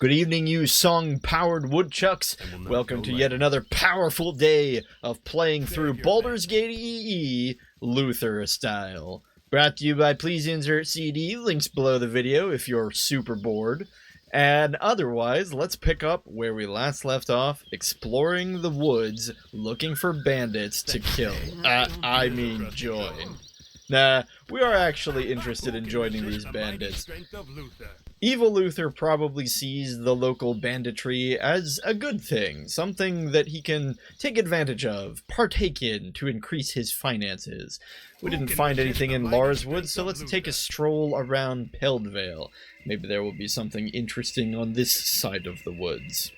Good evening, you song-powered woodchucks. Welcome to yet another powerful day of playing through Baldur's Gate EE Luther style. Brought to you by Please Insert CD, links below the video if you're super bored. And otherwise, let's pick up where we last left off, exploring the woods, looking for bandits to kill. I mean join. Nah, we are actually interested in joining these bandits. Evil Luther probably sees the local banditry as a good thing, something that he can take advantage of, partake in, to increase his finances. We didn't find anything in Larswood, so let's take a stroll around Peldvale. Maybe there will be something interesting on this side of the woods.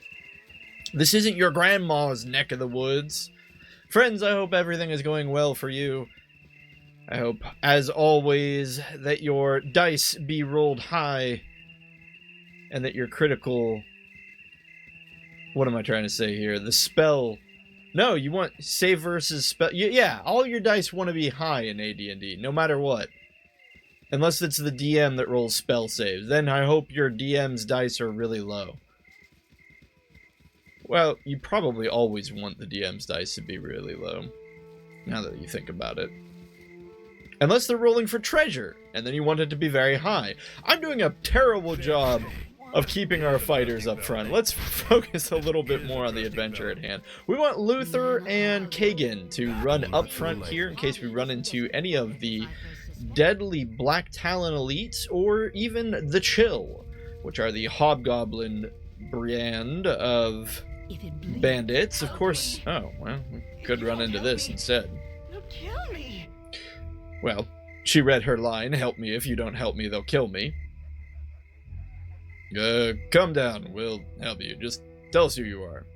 This isn't your grandma's neck of the woods. Friends, I hope everything is going well for you. I hope, as always, that your dice be rolled high, and that your critical... What am I trying to say here? The spell... No, you want save versus spell... Yeah, all your dice want to be high in AD&D, no matter what. Unless it's the DM that rolls spell saves. Then I hope your DM's dice are really low. Well, you probably always want the DM's dice to be really low, now that you think about it. Unless they're rolling for treasure, and then you want it to be very high. I'm doing a terrible job of keeping our fighters up front. Let's focus a little bit more on the adventure at hand. We want Luther and Kagan to run up front here in case we run into any of the deadly Black Talon elites, or even the Chill, which are the Hobgoblin brand of bandits. Of course, oh, well, we could run into this instead. Kill me. Well, she read her line, help me, if you don't help me, they'll kill me. Come down, we'll help you, just tell us who you are.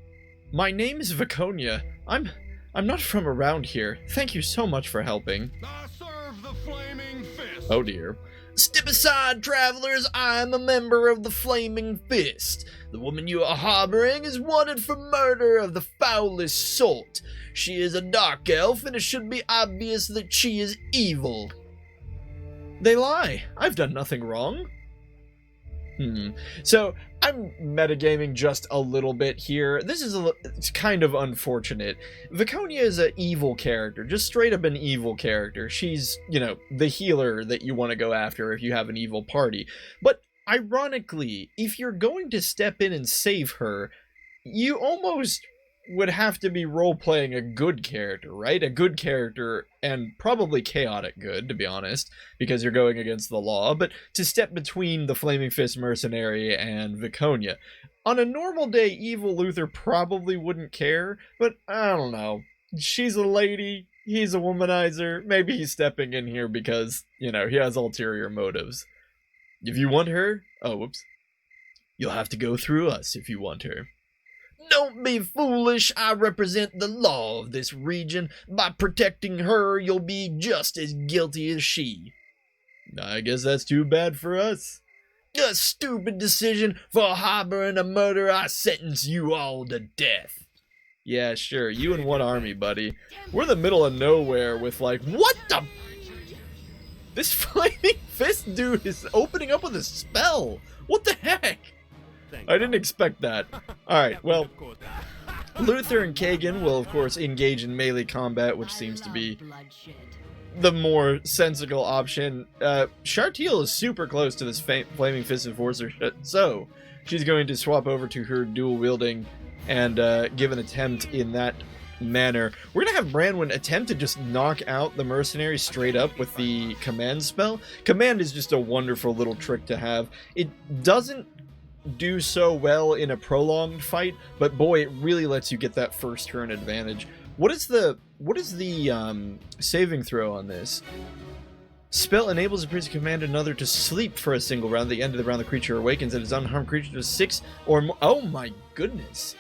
My name is Viconia. I'm not from around here. Thank you so much for helping. I serve the Flaming Fist. Oh dear. Step aside, travelers, I am a member of the Flaming Fist. The woman you are harboring is wanted for murder of the foulest sort. She is a dark elf, and it should be obvious that she is evil. They lie. I've done nothing wrong. So, I'm metagaming just a little bit here. This is it's kind of unfortunate. Viconia is an evil character, just straight up an evil character. She's, you know, the healer that you want to go after if you have an evil party. But ironically, if you're going to step in and save her, you almost would have to be role-playing a good character, right? A good character, and probably chaotic good, to be honest, because you're going against the law, but to step between the Flaming Fist mercenary and Viconia. On a normal day, Evil Luther probably wouldn't care, but I don't know. She's a lady, he's a womanizer, maybe he's stepping in here because, you know, he has ulterior motives. If you want her, oh, whoops. You'll have to go through us if you want her. Don't be foolish, I represent the law of this region. By protecting her, you'll be just as guilty as she. I guess that's too bad for us. A stupid decision. For harboring a murderer, I sentence you all to death. Yeah, sure, you and one army, buddy. We're in the middle of nowhere with like, what the... This Flaming Fist dude is opening up with a spell. What the heck? I didn't expect that. Alright, well, Luther and Kagan will, of course, engage in melee combat, which seems to be the more sensible option. Chartiel is super close to this Flaming Fist Enforcer, so she's going to swap over to her dual-wielding and give an attempt in that manner. We're going to have Branwen attempt to just knock out the mercenary straight up with the command spell. Command is just a wonderful little trick to have. It doesn't do so well in a prolonged fight, but boy, it really lets you get that first turn advantage. What is the saving throw on this? Spell enables a priest to command another to sleep for a single round. At the end of the round, the creature awakens and its unharmed creature does 6 or more. Oh my goodness.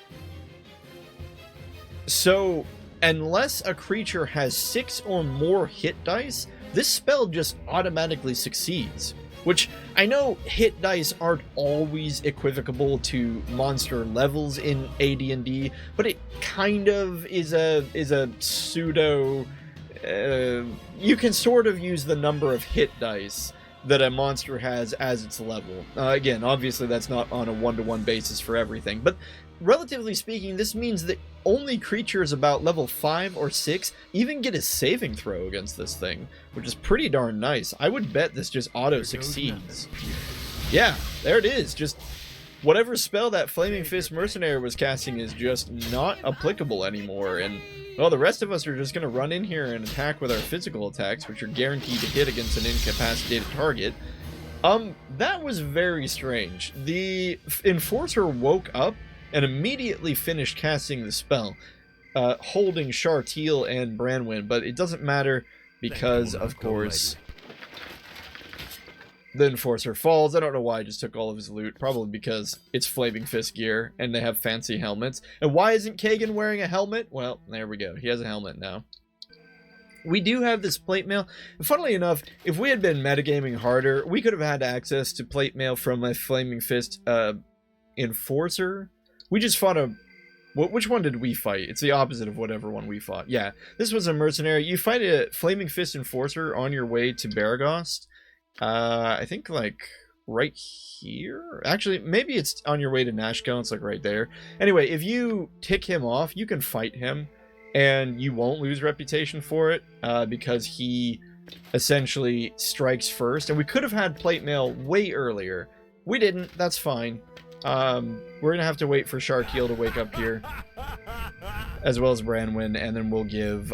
So, unless a creature has 6 or more hit dice, this spell just automatically succeeds. Which, I know hit dice aren't always equivocable to monster levels in AD&D, but it kind of is a pseudo... you can sort of use the number of hit dice that a monster has as its level. Again, obviously that's not on a one-to-one basis for everything, but relatively speaking, this means that only creatures about level 5 or 6 even get a saving throw against this thing, which is pretty darn nice. I would bet this just auto-succeeds. Yeah, there it is. Just whatever spell that Flaming Fist Mercenary was casting is just not applicable anymore, and well, the rest of us are just going to run in here and attack with our physical attacks, which are guaranteed to hit against an incapacitated target. That was very strange. The Enforcer woke up and immediately finished casting the spell, holding Chartil and Branwyn, but it doesn't matter because, of course, the Enforcer falls. I don't know why I just took all of his loot. Probably because it's Flaming Fist gear and they have fancy helmets. And why isn't Kagan wearing a helmet? Well, there we go. He has a helmet now. We do have this plate mail. Funnily enough, if we had been metagaming harder, we could have had access to plate mail from a Flaming Fist Enforcer. We just fought a... Which one did we fight? It's the opposite of whatever one we fought. Yeah, this was a mercenary. You fight a Flaming Fist Enforcer on your way to Baragost. I think like right here. Actually, maybe it's on your way to Nashkel. It's like right there. Anyway, if you tick him off, you can fight him, and you won't lose reputation for it because he essentially strikes first. And we could have had plate mail way earlier. We didn't. That's fine. We're gonna have to wait for Chartil to wake up here, as well as Branwyn, and then we'll give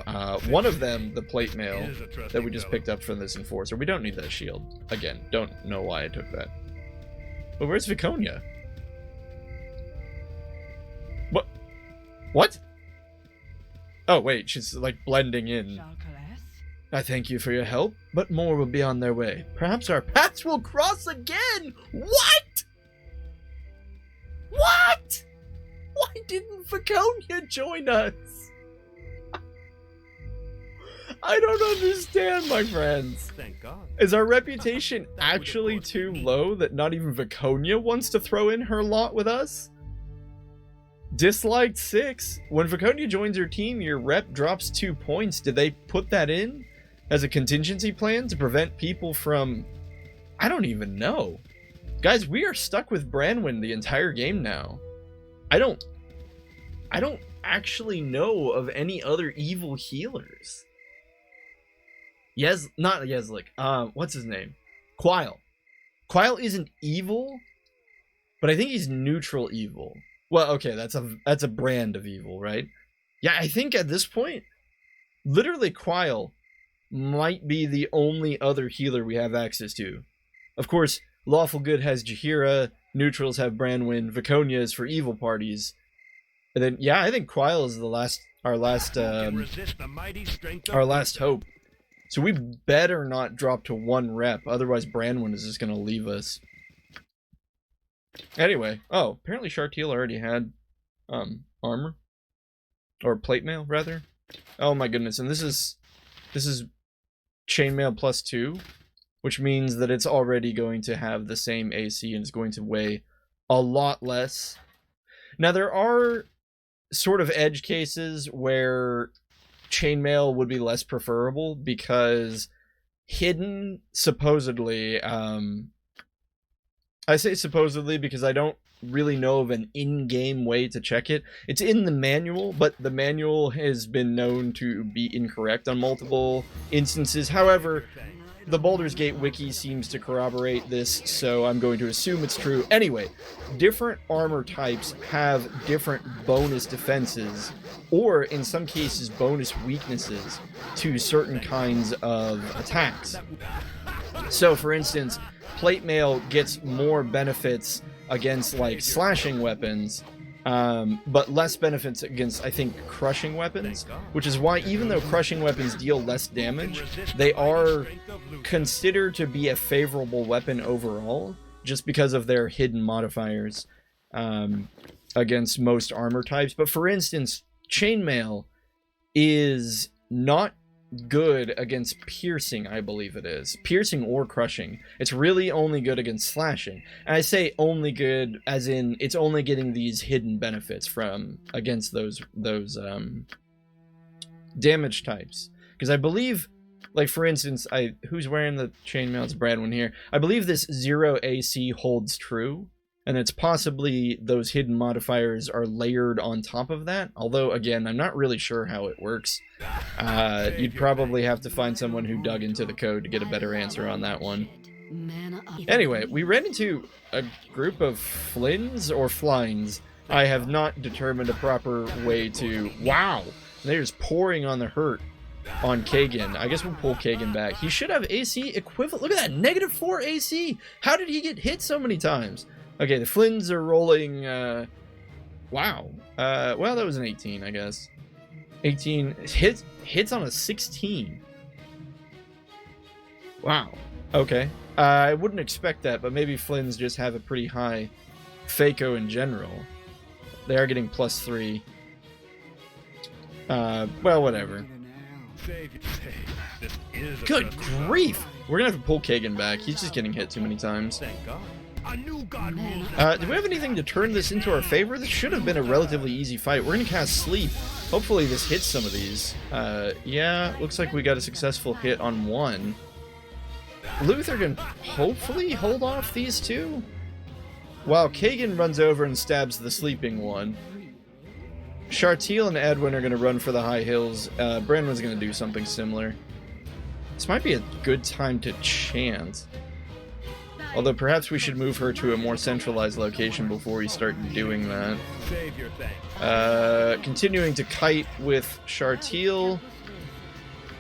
one of them the plate mail that we just picked up from this Enforcer. We don't need that shield. Again, don't know why I took that. But where's Viconia? What? What? Oh, wait, she's like blending in. I thank you for your help, but more will be on their way. Perhaps our paths will cross again! What? What? Why didn't Viconia join us? I don't understand, my friends. Thank God. Is our reputation actually too low that not even Viconia wants to throw in her lot with us? Disliked 6. When Viconia joins your team, your rep drops 2 points. Did they put that in as a contingency plan to prevent people from... I don't even know. Guys, we are stuck with Branwyn the entire game now. I don't actually know of any other evil healers. Not Yeslik. What's his name? Quile. Quile isn't evil, but I think he's neutral evil. Well, okay, that's a brand of evil, right? Yeah, I think at this point, literally Quile might be the only other healer we have access to. Of course, Lawful Good has Jaheira, neutrals have Branwyn, Viconia is for evil parties. And then, yeah, I think Quile is our last hope. So we better not drop to 1 rep, otherwise Branwyn is just gonna leave us. Anyway, oh, apparently Chartil already had armor, or plate mail rather. Oh my goodness, and this is chainmail +2. Which means that it's already going to have the same AC and is going to weigh a lot less. Now, there are sort of edge cases where chainmail would be less preferable because hidden, supposedly, I say supposedly because I don't really know of an in-game way to check it. It's in the manual, but the manual has been known to be incorrect on multiple instances. However, the Baldur's Gate wiki seems to corroborate this, so I'm going to assume it's true. Anyway, different armor types have different bonus defenses, or in some cases bonus weaknesses to certain kinds of attacks. So, for instance, plate mail gets more benefits against, like, slashing weapons, but less benefits against, I think, crushing weapons, which is why even though crushing weapons deal less damage, they are considered to be a favorable weapon overall, just because of their hidden modifiers against most armor types. But for instance, chainmail is not good against piercing, I believe it is. Piercing or crushing. It's really only good against slashing. And I say only good as in it's only getting these hidden benefits from against those damage types. Because I believe Like, for instance, who's wearing the chainmail? It's Bradwin here. I believe this 0 AC holds true, and it's possibly those hidden modifiers are layered on top of that. Although, again, I'm not really sure how it works. You'd probably have to find someone who dug into the code to get a better answer on that one. Anyway, we ran into a group of Flins or Flines. I have not determined a proper way to... Wow! They're just pouring on the hurt on Kagan. I guess we'll pull Kagan back. He should have AC equivalent. Look at that, -4 AC. How did he get hit so many times? Okay, the Flins are rolling. Wow. Well, that was an 18, I guess. 18 hits on a 16. Wow. Okay. I wouldn't expect that, but maybe Flins just have a pretty high FACO in general. They are getting +3. Well, whatever. Good grief! We're gonna have to pull Kagan back. He's just getting hit too many times. Do we have anything to turn this into our favor? This should have been a relatively easy fight. We're gonna cast Sleep. Hopefully this hits some of these. Yeah, looks like we got a successful hit on one. Luther can hopefully hold off these two, while Kagan runs over and stabs the sleeping one. Chartil and Edwin are going to run for the high hills. Brandon's going to do something similar. This might be a good time to chant. Although perhaps we should move her to a more centralized location before we start doing that. Continuing to kite with Chartil.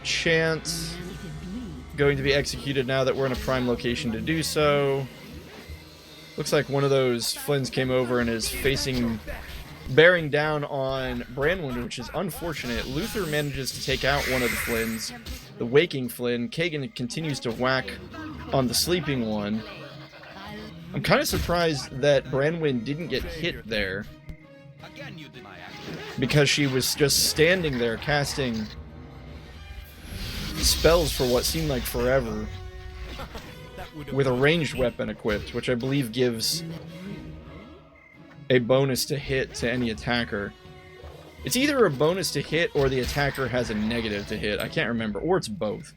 Chant. Going to be executed now that we're in a prime location to do so. Looks like one of those Flins came over and is bearing down on Brandwin, which is unfortunate. Luther manages to take out one of the Flins, the waking Flynn. Kagan continues to whack on the sleeping one. I'm kind of surprised that Brandwin didn't get hit there, because she was just standing there casting spells for what seemed like forever with a ranged weapon equipped, which I believe gives a bonus to hit to any attacker. It's either a bonus to hit or the attacker has a negative to hit. I can't remember. Or it's both.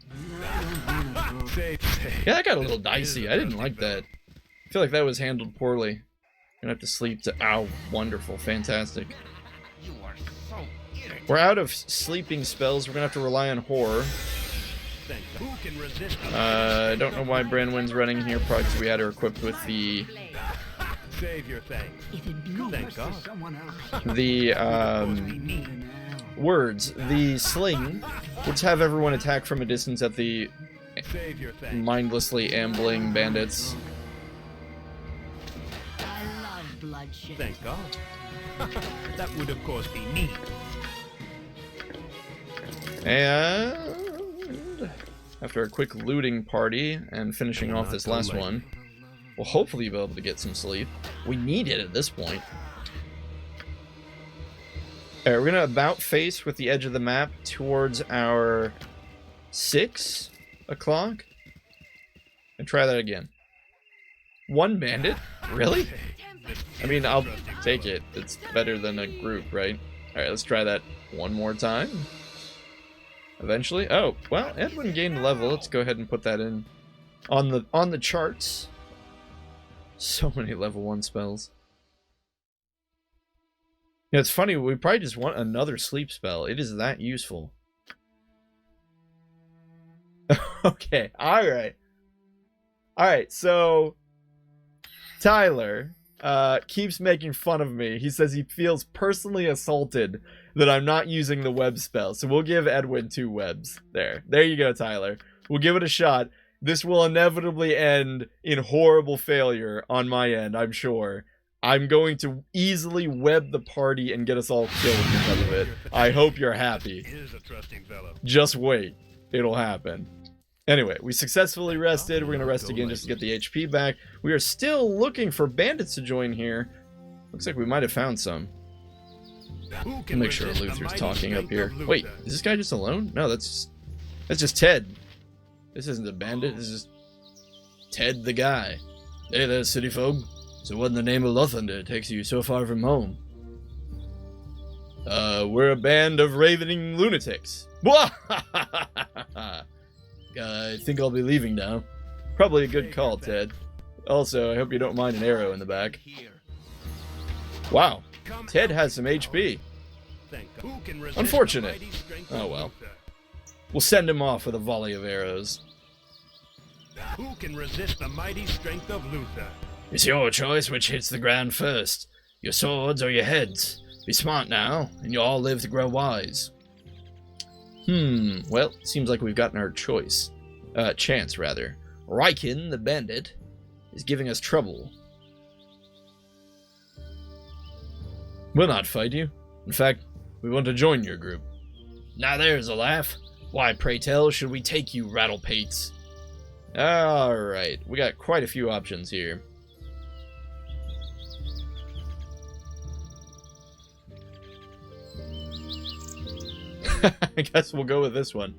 Yeah, that got a little dicey. I didn't like that. I feel like that was handled poorly. Gonna have to sleep to... Ow. Wonderful. Fantastic. We're out of sleeping spells. We're gonna have to rely on horror. I don't know why Brandwin's running here. Probably because we had her equipped with the... words. The sling. Let's have everyone attack from a distance at the mindlessly ambling bandits. Thank God. That would of course be me. And after a quick looting party and finishing off this last one, we'll hopefully be able to get some sleep. We need it at this point. Alright, we're gonna about face with the edge of the map towards our 6 o'clock. And try that again. One bandit? Really? I mean, I'll take it. It's better than a group, right? Alright, let's try that one more time. Eventually. Oh, well, Edwin gained a level. Let's go ahead and put that in on the charts. So many level 1 spells. Yeah, it's funny, we probably just want another sleep spell. It is that useful. Okay, alright. Alright, so Tyler keeps making fun of me. He says he feels personally assaulted that I'm not using the web spell. So we'll give Edwin 2 webs. There you go, Tyler. We'll give it a shot. This will inevitably end in horrible failure on my end, I'm sure. I'm going to easily web the party and get us all killed because of it. I hope you're happy. Just wait. It'll happen. Anyway, we successfully rested. We're going to rest again just to get the HP back. We are still looking for bandits to join here. Looks like we might have found some. I'll make sure Luther's talking up here. Wait, is this guy just alone? No, that's just Ted. This isn't a bandit. This is Ted the guy. Hey there, city folk. So what in the name of Lothander takes you so far from home? We're a band of ravening lunatics. I think I'll be leaving now. Probably a good call, Ted. Also, I hope you don't mind an arrow in the back. Wow, Ted has some HP. Unfortunate. Oh well. We'll send him off with a volley of arrows. Who can resist the mighty strength of Luther? It's your choice which hits the ground first. Your swords or your heads. Be smart now, and you'll all live to grow wise. Well, seems like we've gotten our choice. Chance, rather. Riken, the bandit, is giving us trouble. We'll not fight you. In fact, we want to join your group. Now there's a laugh. Why, pray tell, should we take you, rattlepates? Alright, we got quite a few options here. I guess we'll go with this one.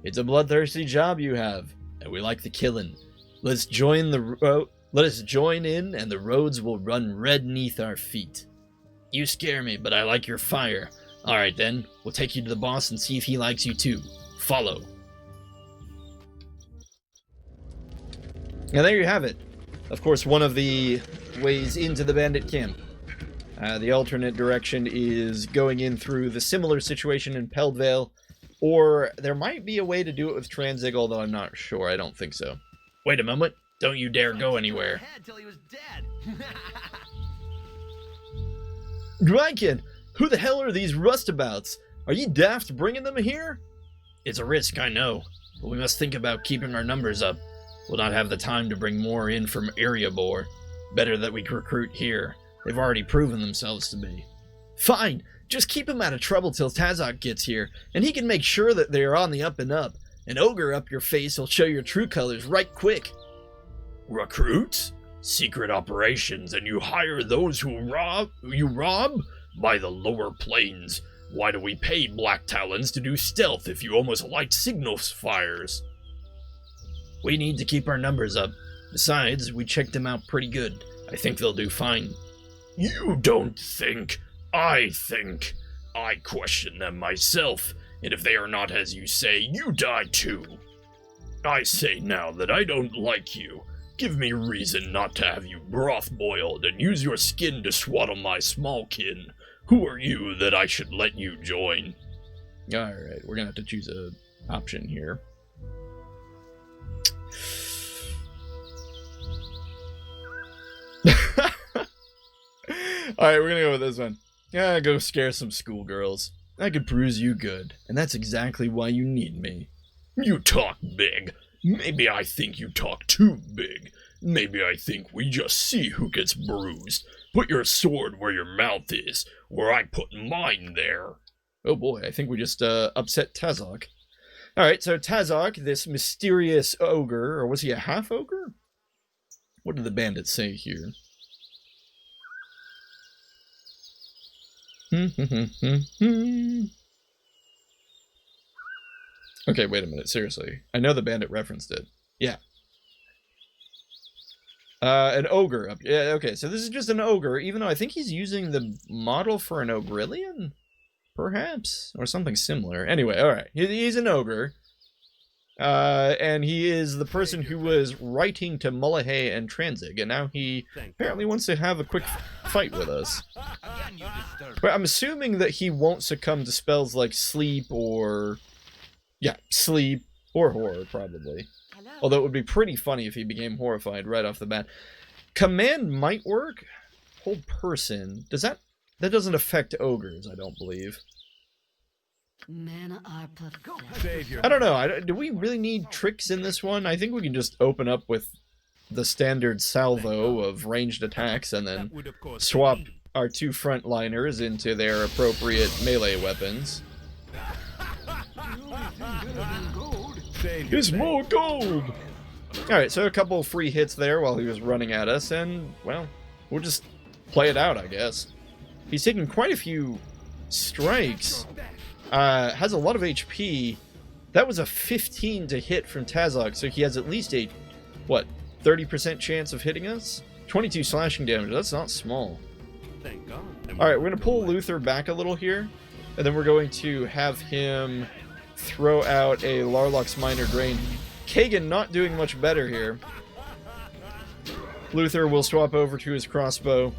It's a bloodthirsty job you have, and we like the killing. Let us join in, and the roads will run red neath our feet. You scare me, but I like your fire. Alright then, we'll take you to the boss and see if he likes you too. Follow. And there you have it. Of course, one of the ways into the bandit camp. The alternate direction is going in through the similar situation in Peldvale, or there might be a way to do it with Tranzig, although I'm not sure. I don't think so. Wait a moment. Don't you dare go anywhere. Riken, who the hell are these rustabouts? Are you daft bringing them here? It's a risk, I know, but we must think about keeping our numbers up. We'll not have the time to bring more in from Erebor. Better that we recruit here. They've already proven themselves to be. Fine, just keep them out of trouble till Tazok gets here, and he can make sure that they are on the up and up. An ogre up your face will show your true colors right quick. Recruits? Secret operations, and you hire those who rob? By the lower planes. Why do we pay Black Talons to do stealth if you almost light signal fires? We need to keep our numbers up. Besides, we checked them out pretty good. I think they'll do fine. You don't think. I think. I question them myself, and if they are not as you say, you die too. I say now that I don't like you. Give me reason not to have you broth boiled and use your skin to swaddle my small kin. Who are you that I should let you join? Alright, we're gonna have to choose a option here. Alright, we're gonna go with this one. Go scare some schoolgirls. I could bruise you good, and that's exactly why you need me. You talk big. Maybe I think you talk too big. Maybe I think we just see who gets bruised. Put your sword where your mouth is, or I put mine there. Oh boy, I think we just upset Tazok. Alright, so Tazok, this mysterious ogre, or was he a half ogre? What did the bandits say here? Okay, wait a minute, seriously. I know the bandit referenced it. Yeah. An ogre. Yeah, okay, so this is just an ogre, even though I think he's using the model for an Ogrillion? Perhaps? Or something similar. Anyway, alright. He's an ogre. And he is the person who was writing to Mullahay and Tranzig, and now he apparently wants to have a quick fight with us. But I'm assuming that he won't succumb to spells like sleep or... yeah, sleep or horror, probably. Although it would be pretty funny if he became horrified right off the bat. Command might work. Hold person. Does that... that doesn't affect ogres, I don't believe. I don't know. Do we really need tricks in this one? I think we can just open up with the standard salvo of ranged attacks and then swap our two frontliners into their appropriate melee weapons. It's more gold! Alright, so a couple free hits there while he was running at us, and, well, we'll just play it out, I guess. He's taking quite a few strikes. Has a lot of HP. That was a 15 to hit from Tazok, so he has at least a, what, 30% chance of hitting us? 22 slashing damage, that's not small. Alright, we're going to pull Luther back a little here, and then we're going to have him throw out a Larlock's Minor Kagan not doing much better here. Luther will swap over to his crossbow.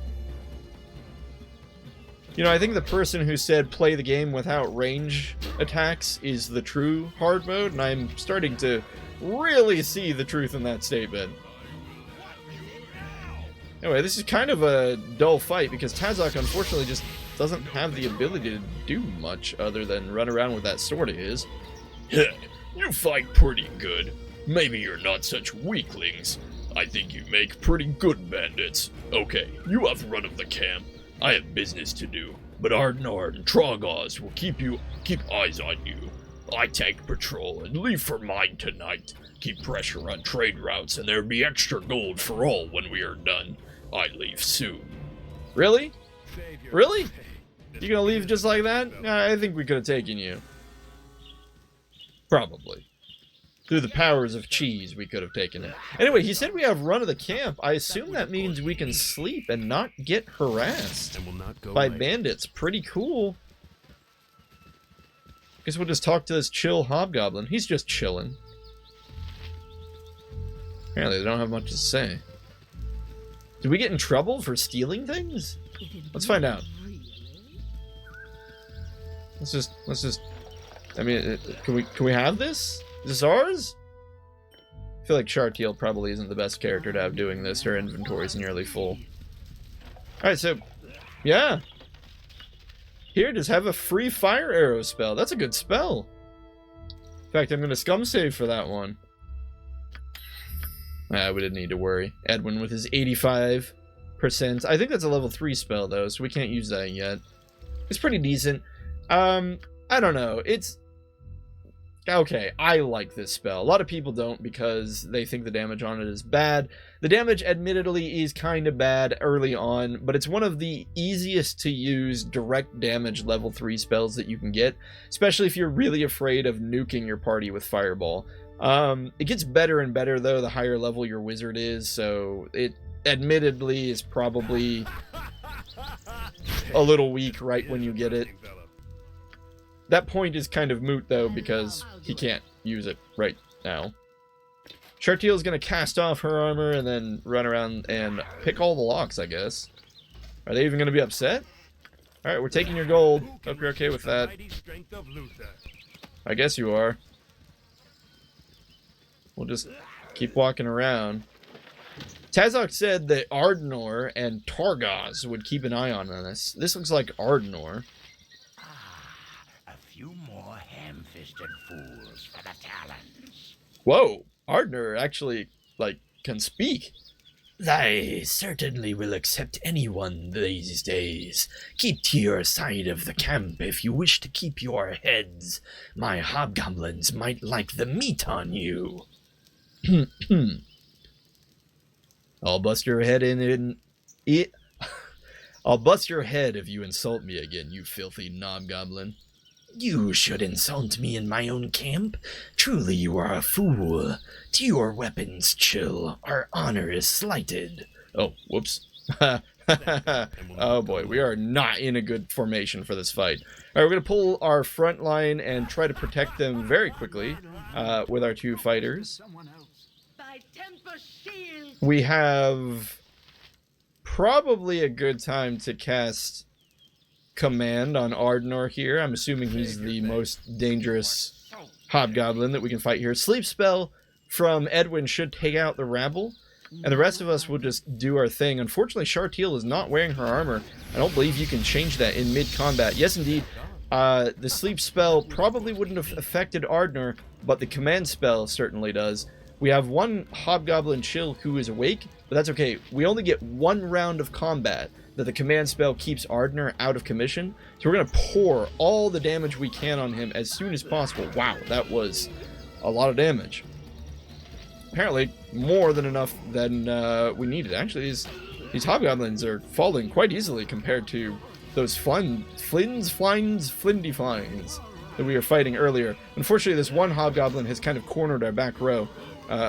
You know, I think the person who said play the game without range attacks is the true hard mode, and I'm starting to really see the truth in that statement. Anyway, this is kind of a dull fight because Tazok unfortunately just doesn't have the ability to do much other than run around with that sword of his. You fight pretty good. Maybe you're not such weaklings. I think you make pretty good bandits. Okay, you have run of the camp. I have business to do, but Ardnor and Trogos will keep eyes on you. I take patrol and leave for mine tonight. Keep pressure on trade routes and there'll be extra gold for all when we are done. I leave soon. Really? Really? You gonna leave just like that? I think we could have taken you. Probably. Through the powers of cheese, we could have taken it. Anyway, he said we have run of the camp. I assume that means we can sleep and not get harassed by bandits. Pretty cool. Guess we'll just talk to this chill hobgoblin. He's just chilling. Apparently, they don't have much to say. Did we get in trouble for stealing things? Let's find out. Let's just. I mean, can we have this? Is this ours? I feel like Chartiel probably isn't the best character to have doing this. Her inventory's nearly full. Alright, so, yeah. Here, just have a free fire arrow spell. That's a good spell. In fact, I'm going to scum save for that one. We didn't need to worry. Edwin with his 85%. I think that's a level 3 spell, though, so we can't use that yet. It's pretty decent. I don't know. It's... okay, I like this spell. A lot of people don't because they think the damage on it is bad. The damage, admittedly, is kind of bad early on, but it's one of the easiest to use direct damage level 3 spells that you can get, especially if you're really afraid of nuking your party with Fireball. It gets better and better, though, the higher level your wizard is, so it admittedly is probably a little weak right when you get it. That point is kind of moot, though, because he can't use it right now. Chartiel's gonna cast off her armor and then run around and pick all the locks, I guess. Are they even gonna be upset? Alright, we're taking your gold. Hope you're okay with that. I guess you are. We'll just keep walking around. Tazok said that Ardnor and Targos would keep an eye on us. This looks like Ardnor. Few more ham-fisted fools for the talons. Whoa, Ardnor actually, like, can speak. I certainly will accept anyone these days. Keep to your side of the camp if you wish to keep your heads. My hobgoblins might like the meat on you. I'll bust your head in it. I'll bust your head if you insult me again, you filthy knobgoblin. You should insult me in my own camp. Truly you are a fool. To your weapons, Chill. Our honor is slighted. Oh, whoops. Oh boy, we are not in a good formation for this fight. Alright, we're going to pull our front line and try to protect them very quickly with our two fighters. We have probably a good time to cast Command on Ardnor here. I'm assuming he's the most dangerous hobgoblin that we can fight here. Sleep spell from Edwin should take out the rabble, and the rest of us will just do our thing. Unfortunately, Chartiel is not wearing her armor. I don't believe you can change that in mid-combat. Yes, indeed. The sleep spell probably wouldn't have affected Ardnor, but the command spell certainly does. We have one hobgoblin Chill who is awake, but that's okay. We only get one round of combat that the command spell keeps Ardnor out of commission. So we're going to pour all the damage we can on him as soon as possible. Wow, that was a lot of damage. Apparently, more than enough than we needed. Actually, these hobgoblins are falling quite easily compared to those flindy flines that we were fighting earlier. Unfortunately, this one hobgoblin has kind of cornered our back row.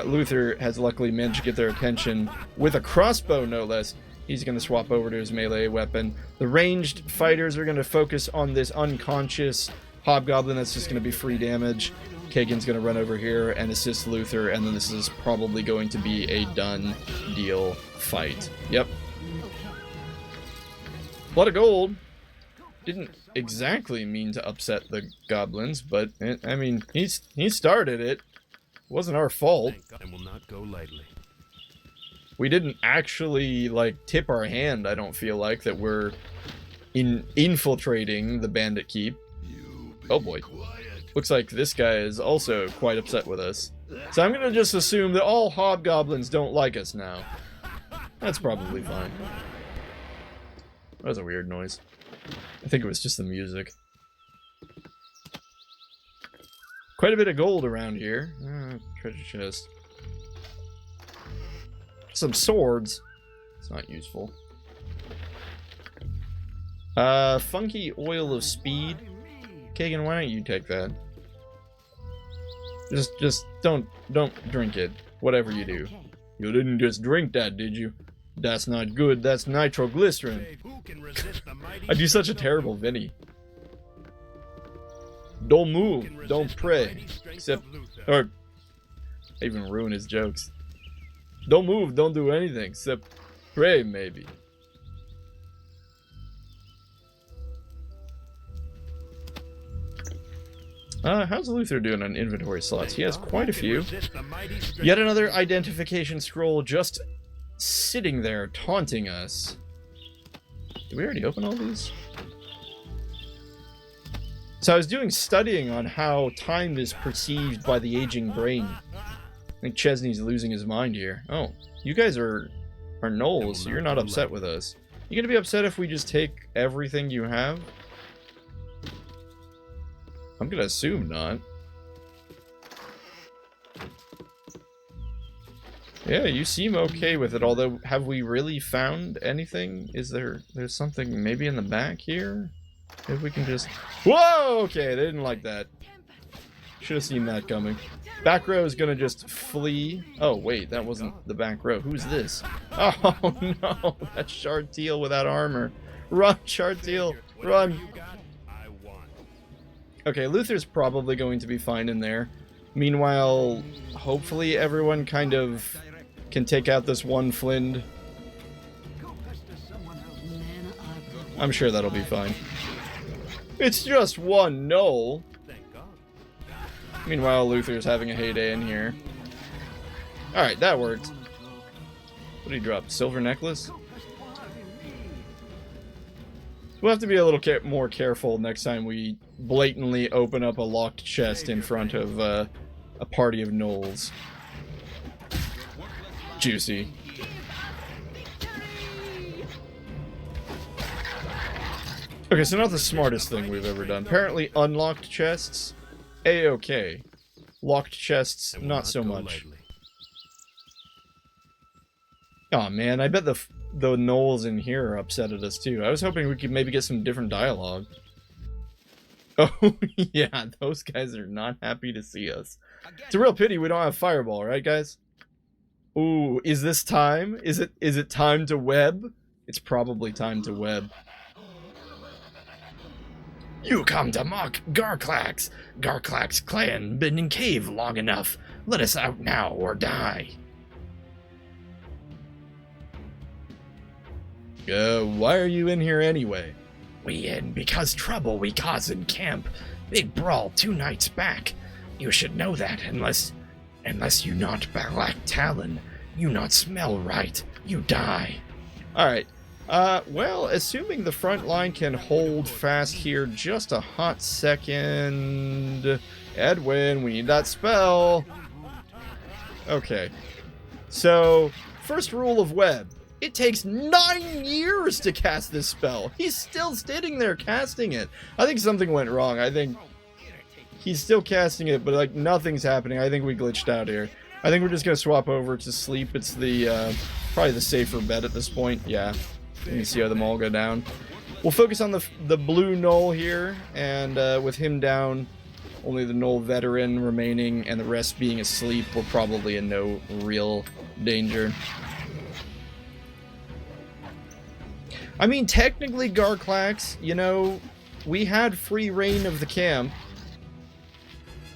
Luther has luckily managed to get their attention with a crossbow, no less. He's going to swap over to his melee weapon. The ranged fighters are going to focus on this unconscious Hobgoblin, that's just going to be free damage. Kagan's going to run over here and assist Luther, and then this is probably going to be a done deal fight. Yep. A lot of gold. Didn't exactly mean to upset the goblins, but I mean, he started it. It wasn't our fault. And will not go lightly. We didn't actually, like, tip our hand, I don't feel like, that we're infiltrating the bandit keep. Oh boy. Looks like this guy is also quite upset with us. So I'm gonna just assume that all hobgoblins don't like us now. That's probably fine. That was a weird noise. I think it was just the music. Quite a bit of gold around here. Treasure chest. Some swords. It's not useful. Funky oil of speed. Kagan, why don't you take that? Just don't drink it. Whatever you do. You didn't just drink that, did you? That's not good. That's nitroglycerin. I do such a terrible Vinny. Don't move. Don't pray. Except, or I even ruin his jokes. Don't move. Don't do anything except pray, maybe. How's Luther doing on inventory slots? He has quite a few. Yet another identification scroll just sitting there taunting us. Did we already open all these? So I was doing studying on how time is perceived by the aging brain. I think Chesney's losing his mind here. Oh, you guys are gnolls, so you're not upset with us. You gonna be upset if we just take everything you have? I'm gonna assume not. Yeah, you seem okay with it, although have we really found anything? Is there's something maybe in the back here? If we can just... Whoa! Okay, they didn't like that. Should have seen that coming. Back row is gonna just flee. Oh, wait, that wasn't the back row. Who's this? Oh, no! That's Sharteal without armor. Run, Sharteal! Run! Okay, Luther's probably going to be fine in there. Meanwhile, hopefully everyone kind of can take out this one Flind. I'm sure that'll be fine. It's just one gnoll. Meanwhile, Luther's having a heyday in here. Alright, that worked. What did he drop? Silver necklace? We'll have to be a little more careful next time we blatantly open up a locked chest in front of a party of gnolls. Juicy. Okay, so not the smartest thing we've ever done. Apparently unlocked chests, A-okay. Locked chests, not so much. Aw, man, I bet the gnolls in here are upset at us too. I was hoping we could maybe get some different dialogue. Oh, yeah, those guys are not happy to see us. It's a real pity we don't have Fireball, right, guys? Ooh, is this time? Is it time to web? It's probably time to web. You come to mock Garklax. Garklax's clan been in cave long enough. Let us out now or die. Why are you in here anyway? We in because trouble we cause in camp. Big brawl 2 nights back. You should know that unless you not Black Talon. You not smell right. You die. Alright. Well, assuming the front line can hold fast here just a hot second. Edwin, we need that spell. Okay. So, first rule of web. It takes 9 years to cast this spell. He's still sitting there casting it. I think something went wrong. I think he's still casting it, but like nothing's happening. I think we glitched out here. I think we're just gonna swap over to sleep. It's the probably the safer bet at this point. Yeah, you can see how them all go down. We'll focus on the blue gnoll here, and with him down, only the gnoll veteran remaining, and the rest being asleep, we're probably in no real danger. I mean, technically, Garklax, you know, we had free reign of the camp.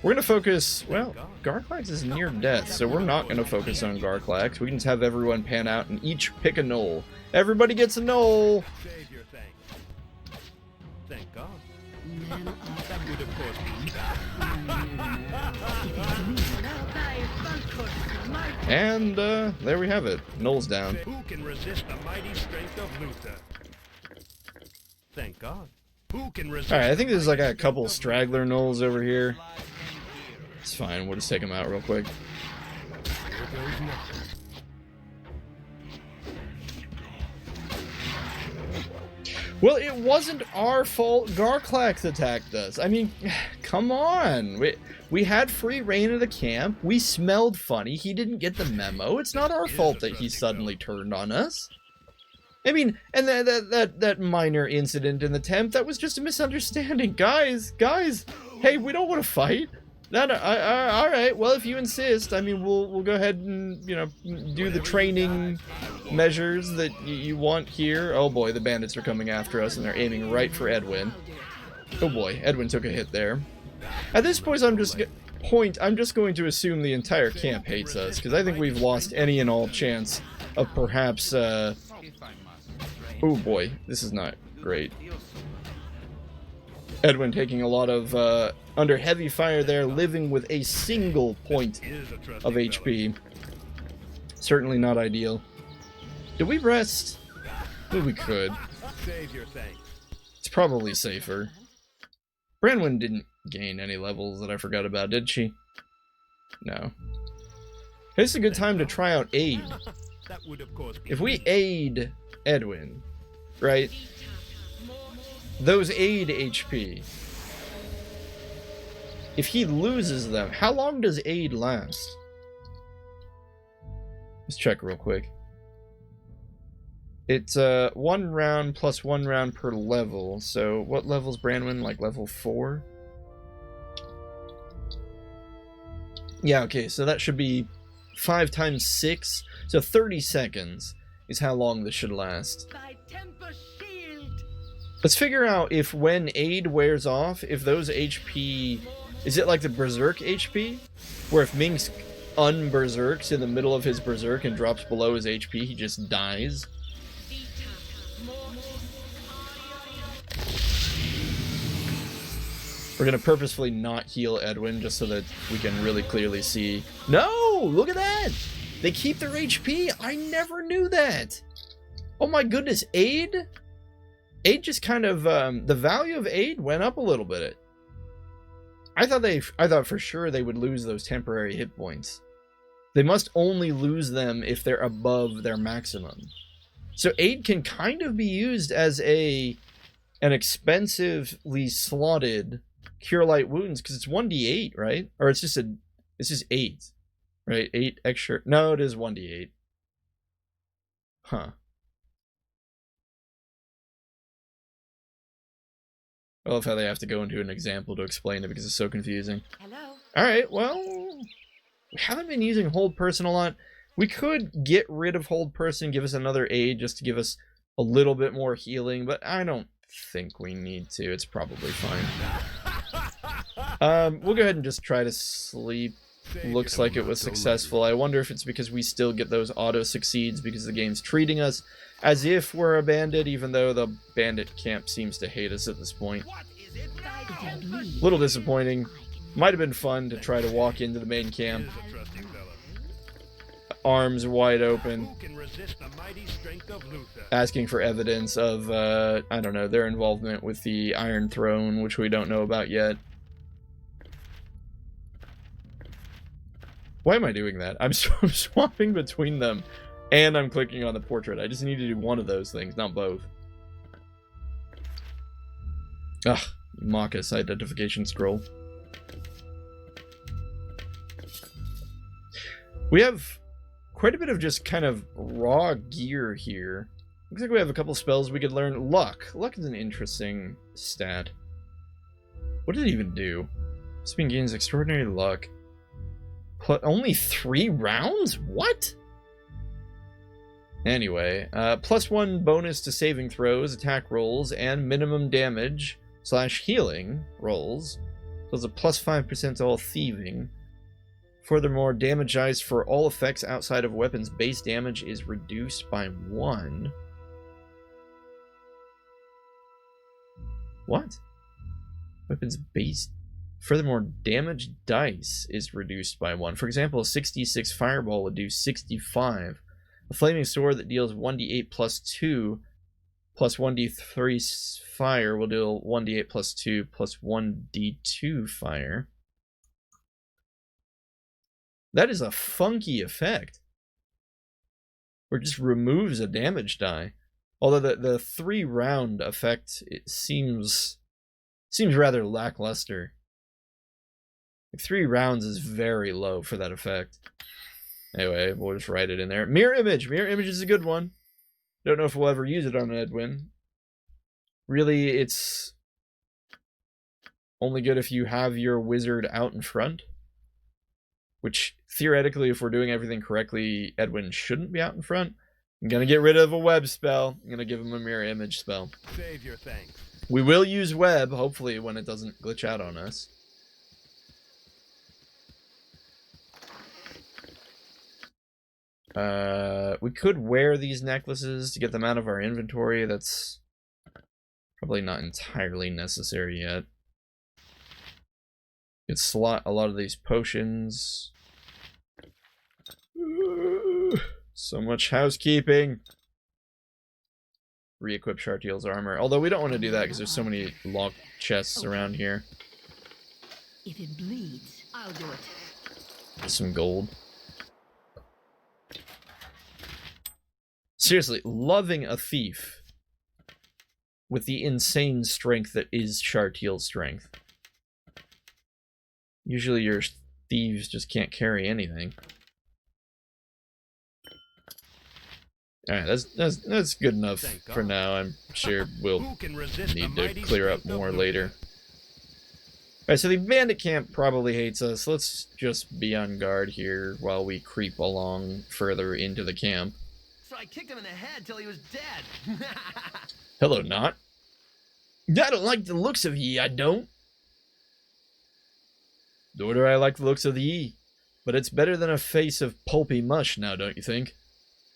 We're going to focus... Well, Garclax is near death, so we're not going to focus on Garclax. We can just have everyone pan out and each pick a knoll. Everybody gets a knoll! Save your thanks. Thank God. That would of course be... And, there we have it. Knoll's down. Who can resist the mighty strength of Luther? Thank God. Who can resist... Alright, I think there's like a couple straggler knolls over here. It's fine, we'll just take them out real quick. Here goes nothing. Well, it wasn't our fault Garclax attacked us. I mean, come on. We had free reign of the camp. We smelled funny. He didn't get the memo. It's not our fault that he suddenly turned on us. I mean, and that minor incident in the temp, that was just a misunderstanding. Guys, hey, we don't want to fight. No, all right. Well, if you insist, I mean, we'll go ahead and, you know, do the training measures that you want here. Oh boy, the bandits are coming after us, and they're aiming right for Edwin. Oh boy, Edwin took a hit there. At this point, I'm just going to assume the entire camp hates us, because I think we've lost any and all chance of perhaps. Oh boy, this is not great. Edwin taking a lot of, under heavy fire there, living with a single point of HP. Certainly not ideal. Did we rest? Well, we could. Save your thanks. It's probably safer. Branwen didn't gain any levels that I forgot about, did she? No. This is a good time to try out aid. That would of course be... If we aid Edwin, right? Those aid HP. If he loses them, how long does aid last? Let's check real quick. It's 1 round plus 1 round per level. So what level's Branwen? Like level 4? Yeah, okay, so that should be 5 times 6. So 30 seconds is how long this should last. Let's figure out if when aid wears off, if those HP... Is it like the Berserk HP? Where if Minx unberserks in the middle of his Berserk and drops below his HP, he just dies? We're gonna purposefully not heal Edwin just so that we can really clearly see. No! Look at that! They keep their HP! I never knew that! Oh my goodness, aid? Aid just kind of, the value of aid went up a little bit. I thought for sure they would lose those temporary hit points. They must only lose them if they're above their maximum. So aid can kind of be used as an expensively slotted cure light wounds, because it's 1d8, right? Or it's just 8, right? 8 extra. No, it is 1d8. Huh. I love how they have to go into an example to explain it because it's so confusing. Hello. Alright, well, we haven't been using hold person a lot. We could get rid of hold person, give us another aid just to give us a little bit more healing, but I don't think we need to. It's probably fine. We'll go ahead and just try to sleep. Looks like it was successful. I wonder if it's because we still get those auto succeeds because the game's treating us as if we're a bandit, even though the bandit camp seems to hate us at this point. Little disappointing. Might have been fun to try to walk into the main camp. Arms wide open. Asking for evidence of, I don't know, their involvement with the Iron Throne, which we don't know about yet. Why am I doing that? I'm swapping between them. And I'm clicking on the portrait. I just need to do one of those things, not both. Ugh, Marcus identification scroll. We have quite a bit of just kind of raw gear here. Looks like we have a couple spells we could learn. Luck. Luck is an interesting stat. What did it even do? Spin gains extraordinary luck. Only 3 rounds? What? Anyway, +1 bonus to saving throws, attack rolls, and minimum damage slash healing rolls. Does a plus 5% to all thieving. Furthermore, damage dice for all effects outside of weapons base damage is reduced by 1. What? Weapons base. Furthermore, damage dice is reduced by 1. For example, a 66 fireball would do 65. A flaming sword that deals 1d8 plus 2 plus 1d3 fire will deal 1d8 plus 2 plus 1d2 fire. That is a funky effect. Or just removes a damage die. Although the 3-round effect, it seems rather lackluster. 3 rounds is very low for that effect. Anyway, we'll just write it in there. Mirror image. Mirror image is a good one. Don't know if we'll ever use it on Edwin. Really, it's only good if you have your wizard out in front. Which, theoretically, if we're doing everything correctly, Edwin shouldn't be out in front. I'm going to get rid of a web spell. I'm going to give him a mirror image spell. Save your thanks. We will use web, hopefully, when it doesn't glitch out on us. We could wear these necklaces to get them out of our inventory. That's probably not entirely necessary yet. Could slot a lot of these potions. So much housekeeping. Re-equip Shartiel's armor. Although we don't want to do that because there's so many locked chests around here. If it bleeds, I'll do it. Some gold. Seriously, loving a thief with the insane strength that is Shartiel's strength. Usually your thieves just can't carry anything. Alright, that's good enough for now. I'm sure we'll need to clear up more later. Alright, so the bandit camp probably hates us. Let's just be on guard here while we creep along further into the camp. So I kicked him in the head till he was dead. Hello, Not. I don't like the looks of ye, I don't. Nor do I like the looks of ye. But it's better than a face of pulpy mush now, don't you think?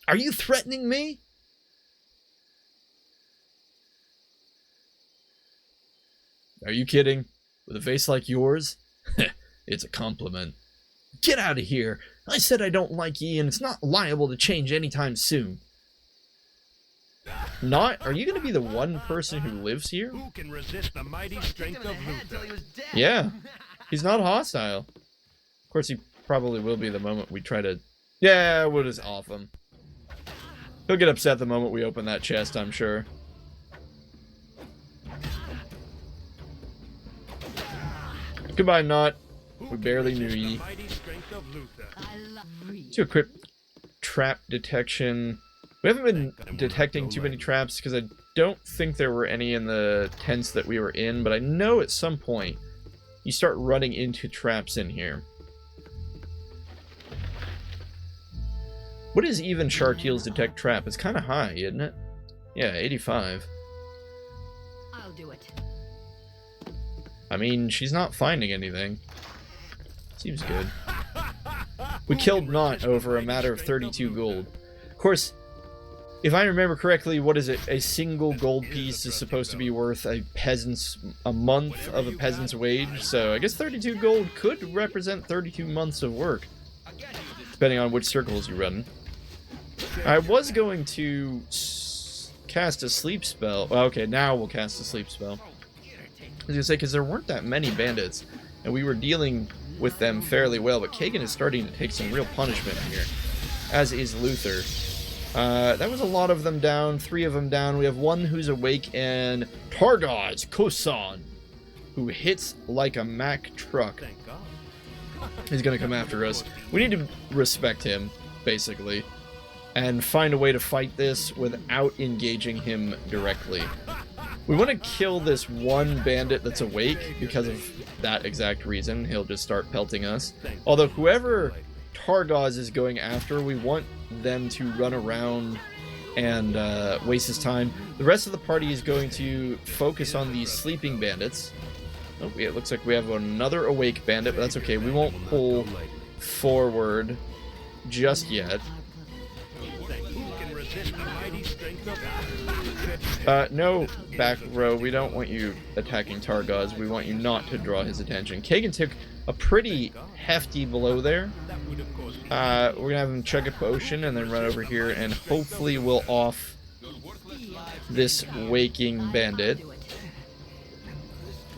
Are you threatening me? Are you kidding? With a face like yours? It's a compliment. Get out of here. I said I don't like ye, and it's not liable to change anytime soon. Not? Are you going to be the one person who lives here? Who can resist the mighty strength of Luther? Yeah. He's not hostile. Of course, he probably will be the moment we try to... Yeah, we'll just off him. He'll get upset the moment we open that chest, I'm sure. Goodbye, Not. We barely knew ye. To equip trap detection. We haven't been detecting too many traps because I don't think there were any in the tents that we were in, but I know at some point you start running into traps in here. What is even Shartiel's detect trap? It's kind of high, isn't it? Yeah, 85. I'll do it. I mean, she's not finding anything. Seems good. We killed Not over a matter of 32 gold. Of course, if I remember correctly, what is it? A single gold piece is supposed to be worth a month of a peasant's wage. So I guess 32 gold could represent 32 months of work, depending on which circles you run. I was going to cast a sleep spell. Well, okay, now we'll cast a sleep spell. I was going to say, because there weren't that many bandits, and we were dealing with them fairly well, but Kagan is starting to take some real punishment here, as is Luther. That was a lot of them down, 3 of them down. We have one who's awake, and Targaz Kosan, who hits like a Mack truck. He's going to come after us. We need to respect him, basically, and find a way to fight this without engaging him directly. We want to kill this one bandit that's awake because of that exact reason. He'll just start pelting us. Although whoever Targaz is going after, we want them to run around and waste his time. The rest of the party is going to focus on these sleeping bandits. Oh, yeah, it looks like we have another awake bandit, but that's okay. We won't pull forward just yet. No, back row. We don't want you attacking Targaz. We want you not to draw his attention. Kagan took a pretty hefty blow there. We're gonna have him chug a potion and then run over here, and hopefully we'll off this waking bandit.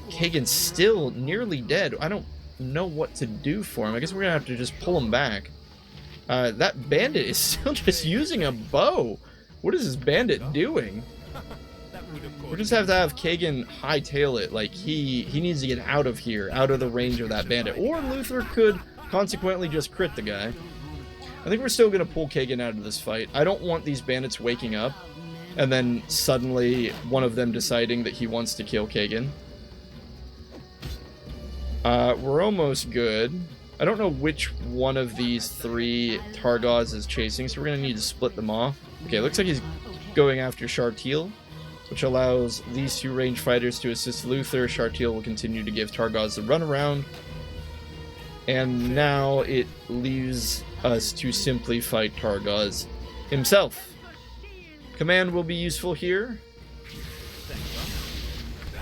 Kagan's still nearly dead. I don't know what to do for him. I guess we're gonna have to just pull him back. That bandit is still just using a bow. What is this bandit doing? We just have to have Kagan hightail it. Like, he needs to get out of here, out of the range of that bandit. Or Luther could consequently just crit the guy. I think we're still going to pull Kagan out of this fight. I don't want these bandits waking up and then suddenly one of them deciding that he wants to kill Kagan. We're almost good. I don't know which one of these three Targaz is chasing, so we're going to need to split them off. Okay, looks like he's going after Shartil, which allows these two range fighters to assist Luther. Shartil will continue to give Targaz the runaround. And now it leaves us to simply fight Targaz himself. Command will be useful here.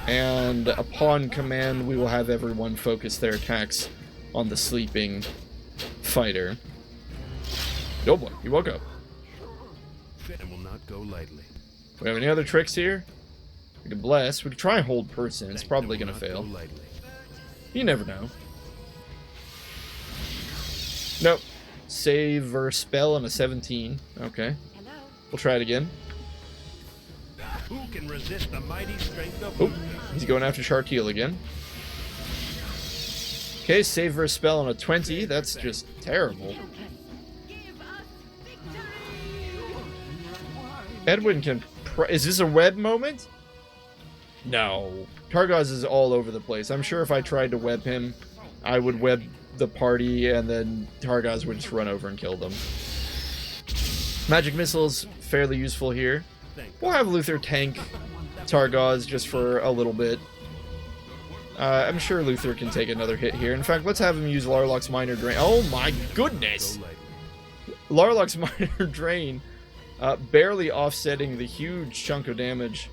And upon command, we will have everyone focus their attacks on the sleeping fighter. Oh boy, he woke up. And will not go lightly. We have any other tricks here? We could bless. We could try and hold person. It's probably going to fail. You never know. Nope. Save or spell on a 17. Okay. We'll try it again. Who can resist the mighty strength of Oh, he's going after Shartil again. Okay, save for a spell on a 20. That's just terrible. Edwin can... Is this a web moment? No. Targaz is all over the place. I'm sure if I tried to web him, I would web the party, and then Targaz would just run over and kill them. Magic missiles, fairly useful here. We'll have Luther tank Targaz just for a little bit. I'm sure Luther can take another hit here. In fact, let's have him use Larlock's Minor Drain. Oh my goodness! Larlock's Minor Drain, barely offsetting the huge chunk of damage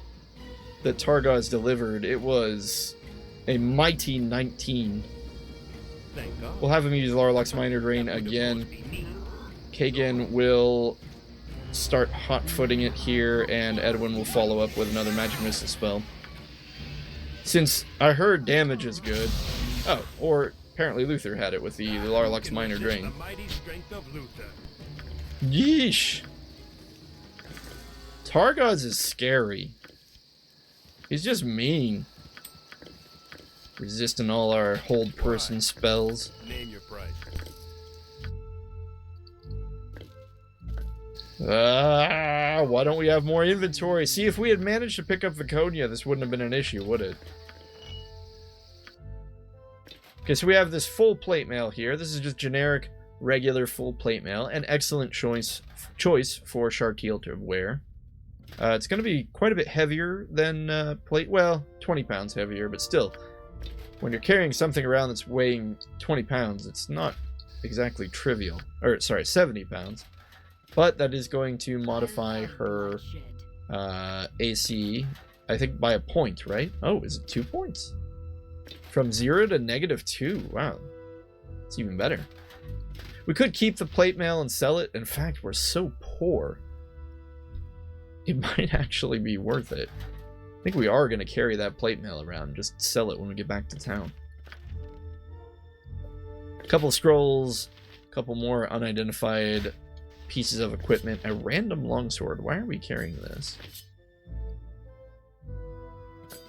that Targaz delivered. It was a mighty 19. We'll have him use Larlock's Minor Drain again. Kagan will start hot-footing it here, and Edwin will follow up with another Magic Missile spell. Since I heard damage is good. Oh, or apparently Luther had it with the Larlock's Minor Drain. Yeesh. Targaz is scary. He's just mean. Resisting all our hold person spells. Name your price. Why don't we have more inventory? See, if we had managed to pick up Viconia, this wouldn't have been an issue, would it? Okay, so we have this full plate mail here. This is just generic, regular full plate mail. An excellent choice for Shartil to wear. It's going to be quite a bit heavier than plate. Well, 20 pounds heavier, but still. When you're carrying something around that's weighing 20 pounds, it's not exactly trivial. Or, sorry, 70 pounds. But that is going to modify her AC, I think, by a point, right? Oh, is it 2 points? From 0 to -2. Wow. It's even better. We could keep the plate mail and sell it. In fact, we're so poor. It might actually be worth it. I think we are going to carry that plate mail around and just sell it when we get back to town. A couple of scrolls, a couple more unidentified pieces of equipment, a random longsword. Why are we carrying this?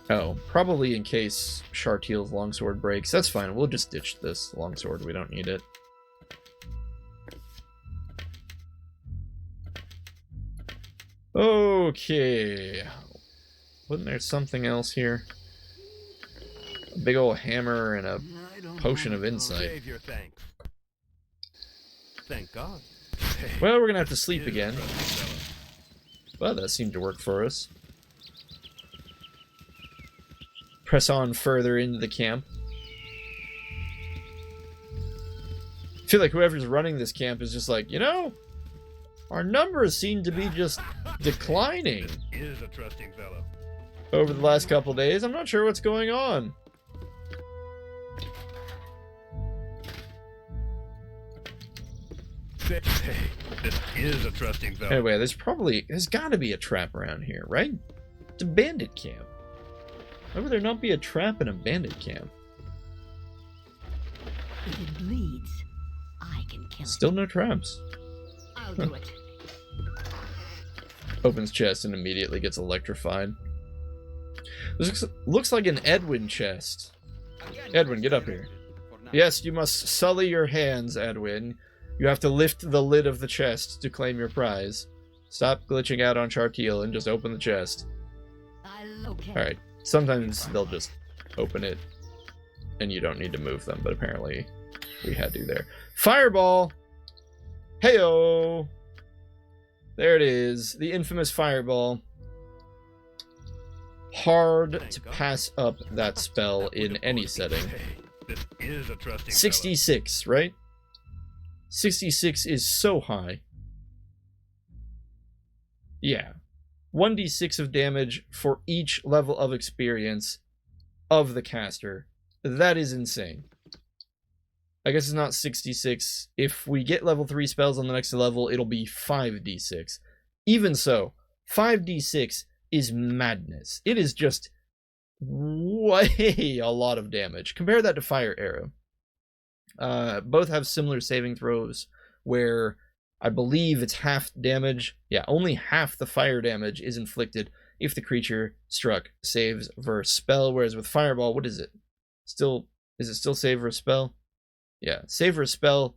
Oh, probably in case Shartil's longsword breaks. That's fine. We'll just ditch this longsword. We don't need it. Okay. Wasn't there something else here? A big old hammer and a potion of insight. Save your thanks. Thank God. Well, we're gonna have to sleep again. Well, that seemed to work for us. Press on further into the camp. I feel like whoever's running this camp is just like, you know, our numbers seem to be just declining Is a trusting fellow. over the last couple days. I'm not sure what's going on. Hey, this is a trusting fellow. Anyway, there's got to be a trap around here, right? It's a bandit camp. Why would there not be a trap in a bandit camp? If it bleeds, I can kill Still no traps. it. I'll do it. Opens chest and immediately gets electrified. This looks like an Edwin chest. Edwin, get up here. Yes, you must sully your hands, Edwin. You have to lift the lid of the chest to claim your prize. Stop glitching out on Chartiel and just open the chest. Alright, sometimes they'll just open it and you don't need to move them, but apparently we had to there. Fireball! Heyo! There it is, the infamous fireball. Hard to pass up that spell in any setting. This is a trusting 66, right? 66 is so high. Yeah. 1d6 of damage for each level of experience of the caster. That is insane. I guess it's not 66. If we get level 3 spells on the next level, it'll be 5d6. Even so, 5d6 is madness. It is just way a lot of damage. Compare that to Fire Arrow. Both have similar saving throws where I believe it's half damage. Yeah, only half the fire damage is inflicted if the creature struck saves versus spell, whereas with Fireball, what is it? Is it still save versus spell? Yeah, save versus spell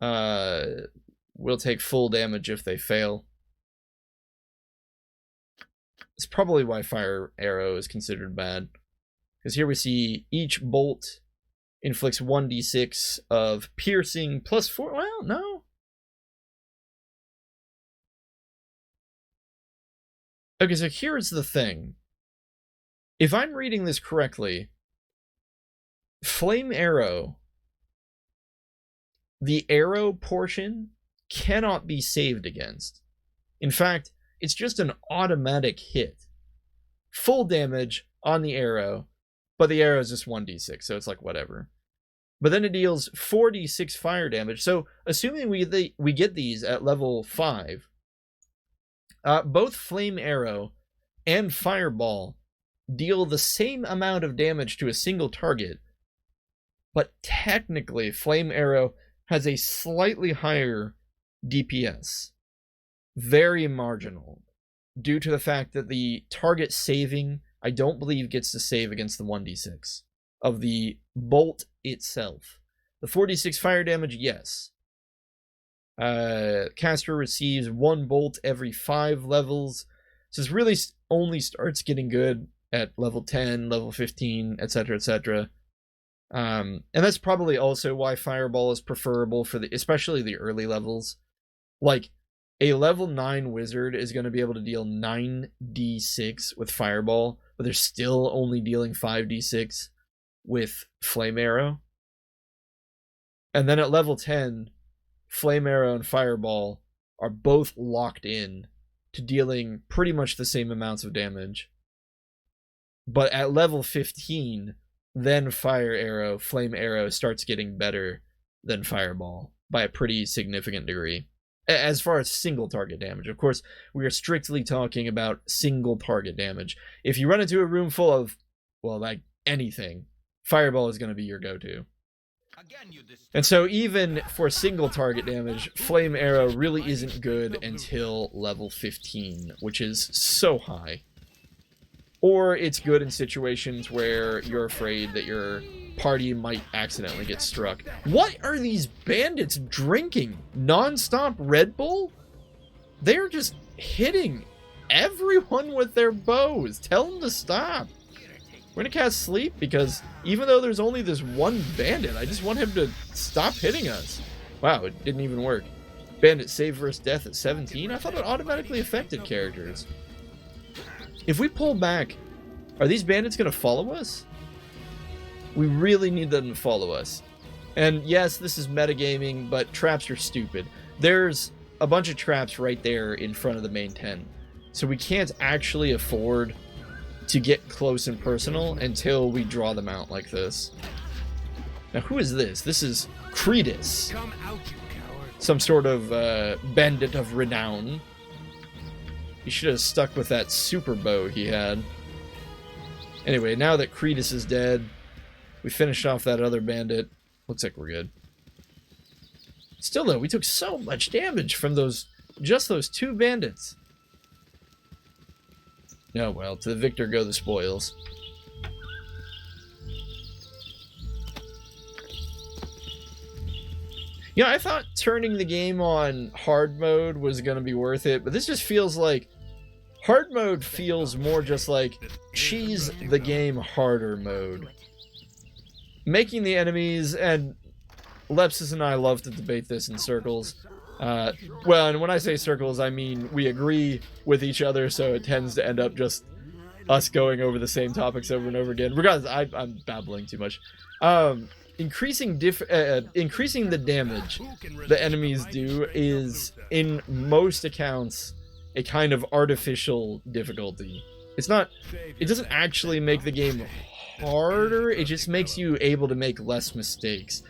will take full damage if they fail. It's probably why Fire Arrow is considered bad. Because here we see each bolt inflicts 1d6 of piercing plus 4. Well, no. Okay, so here's the thing. If I'm reading this correctly, Flame Arrow, the arrow portion cannot be saved against. In fact, it's just an automatic hit. Full damage on the arrow, but the arrow is just 1d6, so it's like whatever. But then it deals 4d6 fire damage. So assuming we get these at level 5, both Flame Arrow and Fireball deal the same amount of damage to a single target, but technically Flame Arrow has a slightly higher DPS. Very marginal, due to the fact that the target saving, I don't believe, gets to save against the 1d6 of the bolt itself. The 4d6 fire damage, yes. Caster receives 1 bolt every 5 levels. So this really only starts getting good at level 10, level 15, etc., etc. And that's probably also why Fireball is preferable for especially the early levels. Like, a level 9 wizard is going to be able to deal 9d6 with Fireball, but they're still only dealing 5d6 with Flame Arrow. And then at level 10, Flame Arrow and Fireball are both locked in to dealing pretty much the same amounts of damage. But at level 15, then Flame Arrow starts getting better than Fireball by a pretty significant degree. As far as single target damage. Of course, we are strictly talking about single target damage. If you run into a room full of, well, like anything, Fireball is going to be your go-to. And so even for single target damage, Flame Arrow really isn't good until level 15, which is so high. Or it's good in situations where you're afraid that your party might accidentally get struck. What are these bandits drinking? Non-stop Red Bull? They're just hitting everyone with their bows. Tell them to stop. We're gonna cast Sleep because even though there's only this one bandit, I just want him to stop hitting us. Wow, it didn't even work. Bandit save versus death at 17? I thought it automatically affected characters. If we pull back, are these bandits going to follow us? We really need them to follow us. And yes, this is metagaming, but traps are stupid. There's a bunch of traps right there in front of the main tent. So we can't actually afford to get close and personal until we draw them out like this. Now, who is this? This is Credus. Come out, you coward. Some sort of bandit of renown. He should have stuck with that super bow he had. Anyway, now that Credus is dead, we finished off that other bandit. Looks like we're good. Still though, we took so much damage from just those 2 bandits. Oh well, to the victor go the spoils. Yeah, I thought turning the game on hard mode was gonna be worth it, but this just feels like hard mode feels more just like cheese the game harder mode. Making the enemies, and Lepcis and I love to debate this in circles. Well, and when I say circles, I mean we agree with each other, so it tends to end up just us going over the same topics over and over again. Regardless, I'm babbling too much. Increasing the damage the enemies do is, in most accounts, a kind of artificial difficulty. It doesn't actually make the game harder, it just makes you able to make less mistakes,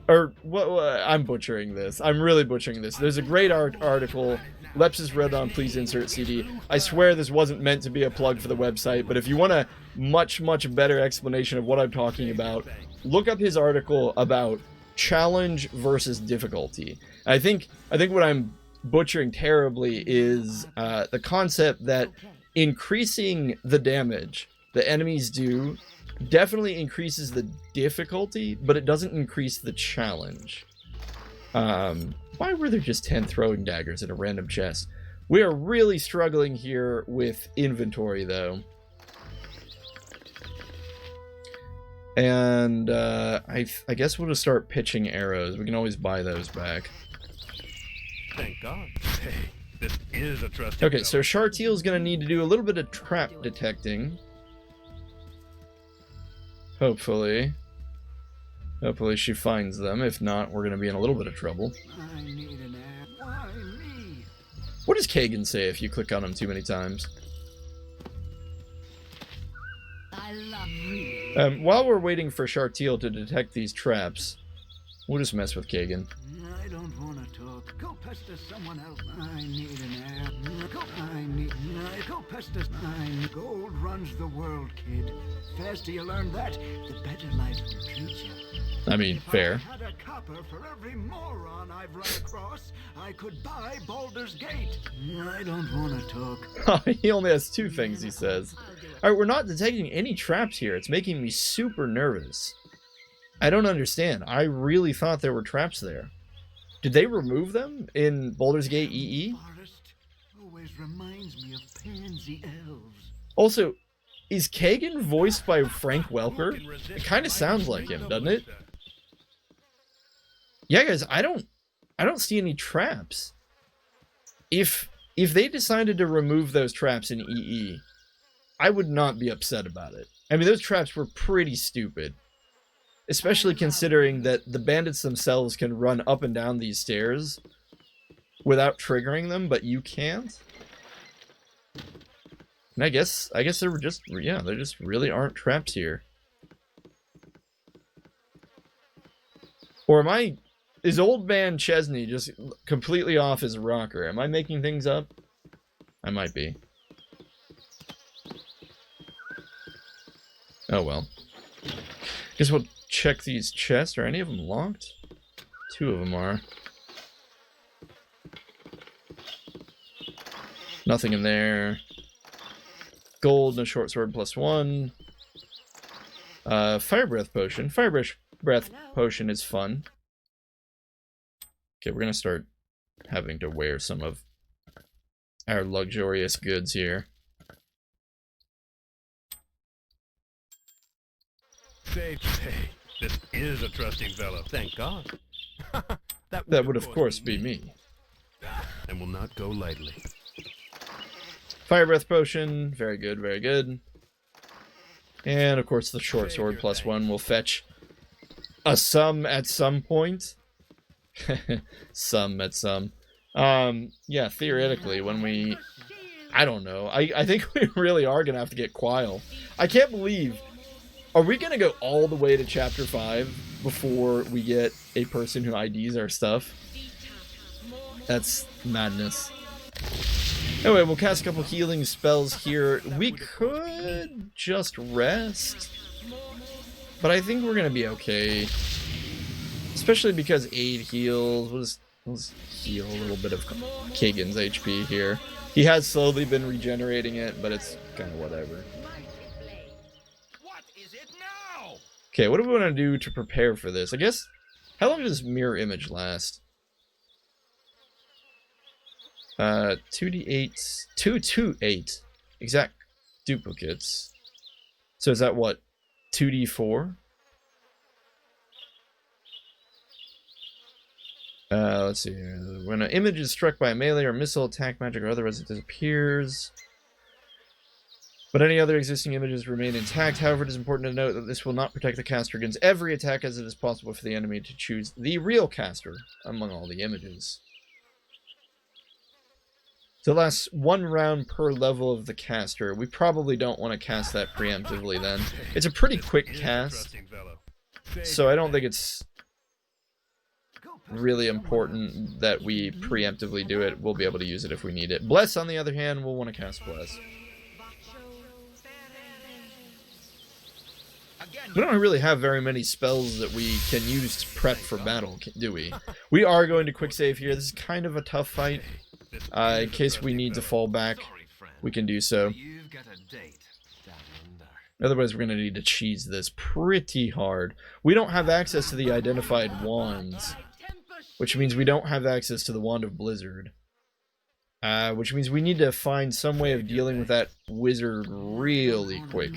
I'm butchering this. I'm really butchering this. There's a great article Lepcis wrote on Please Insert CD. I swear this wasn't meant to be a plug for the website, but if you want a much better explanation of what I'm talking about, look up his article about challenge versus difficulty. I think what I'm butchering terribly is the concept that increasing the damage the enemies do definitely increases the difficulty, but it doesn't increase the challenge. Why were there just 10 throwing daggers in a random chest? We are really struggling here with inventory, though. And I guess we'll just start pitching arrows. We can always buy those back. Thank God. Hey, this is a trusting Okay, so Chartiel's gonna need to do a little bit of trap detecting. Hopefully she finds them. If not, we're gonna be in a little bit of trouble. I need an app. Why me? What does Kagan say if you click on him too many times? I love you. While we're waiting for Chartiel to detect these traps, we'll just mess with Kagan. I don't want to talk. Go pester someone else. I need an app. Go pester. Gold runs the world, kid. Faster you learn that, the better life will treat you. I mean, fair. If I had a copper for every moron I've run across, I could buy Baldur's Gate. I don't want to talk. He only has 2 things, he says. Alright, we're not detecting any traps here. It's making me super nervous. I don't understand. I really thought there were traps there. Did they remove them in Baldur's Gate EE? Forest always reminds me of pansy elves. Also, is Kagan voiced by Frank Welker? It kind of sounds like him, doesn't it? Yeah, guys, I don't see any traps. If they decided to remove those traps in EE, I would not be upset about it. I mean, those traps were pretty stupid. Especially considering that the bandits themselves can run up and down these stairs without triggering them, but you can't. And I guess there were just, yeah, there just really aren't traps here. Or is old man Chezni just completely off his rocker? Am I making things up? I might be. Oh well. Guess we'll check these chests. Are any of them locked? 2 of them are. Nothing in there. Gold, no short sword +1. Fire breath potion. Fire breath potion is fun. Okay, we're gonna start having to wear some of our luxurious goods here. Say, this is a trusting fellow. Thank God. That would, of course, be me. And will not go lightly. Fire Breath Potion. Very good, very good. And, of course, the Short Sword +1 will fetch a sum at some point. Some at some. Yeah, theoretically, when we... I don't know. I think we really are going to have to get Quile. I can't believe... Are we going to go all the way to Chapter 5 before we get a person who IDs our stuff? That's madness. Anyway, we'll cast a couple healing spells here. We could just rest. But I think we're going to be okay. Especially because aid heals. Let's heal a little bit of Kagan's HP here. He has slowly been regenerating it, but it's kind of whatever. Okay, what do we want to do to prepare for this? I guess, how long does Mirror Image last? 2d8, 228 exact duplicates. So is that what, 2d4? Let's see here. When an image is struck by a melee or missile attack, magic, or otherwise it disappears. But any other existing images remain intact. However, it is important to note that this will not protect the caster against every attack, as it is possible for the enemy to choose the real caster among all the images. So it lasts 1 round per level of the caster. We probably don't want to cast that preemptively then. It's a pretty quick cast, so I don't think it's really important that we preemptively do it. We'll be able to use it if we need it. Bless, on the other hand, we'll want to cast Bless. We don't really have very many spells that we can use to prep for battle, do we? We are going to quick save here. This is kind of a tough fight. In case we need to fall back, we can do so. Otherwise, we're going to need to cheese this pretty hard. We don't have access to the identified wands, which means we don't have access to the Wand of Blizzard. Which means we need to find some way of dealing with that wizard really quick.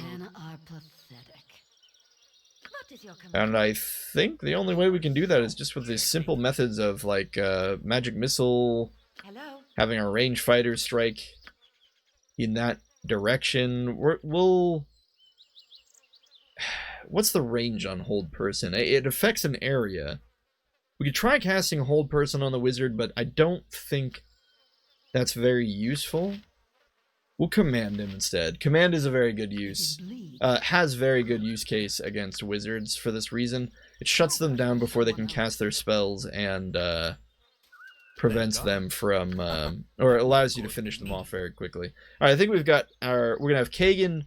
And I think the only way we can do that is just with these simple methods of, like, Magic Missile, having our range fighters strike in that direction. We'll... What's the range on Hold Person? It affects an area. We could try casting Hold Person on the wizard, but I don't think that's very useful. We'll command him instead. Command is a very good use. Has very good use case against wizards for this reason. It shuts them down before they can cast their spells and prevents them from, or allows you to finish them off very quickly. Alright, I think we've got our, we're gonna have Kagan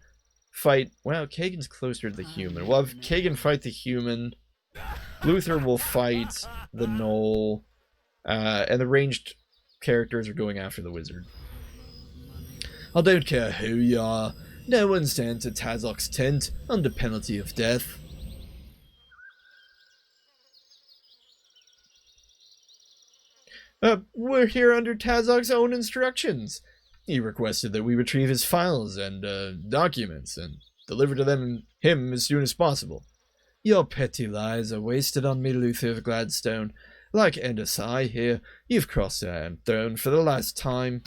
fight, well, Kagan's closer to the human. We'll have Kagan fight the human. Luther will fight the gnoll, and the ranged characters are going after the wizard. I don't care who you are. No one's to enter Tazok's tent under penalty of death. We're here under Tazok's own instructions. He requested that we retrieve his files and documents and deliver to him as soon as possible. Your petty lies are wasted on me, Luther of Gladstone. Like Endosai here, you've crossed the Iron Throne for the last time.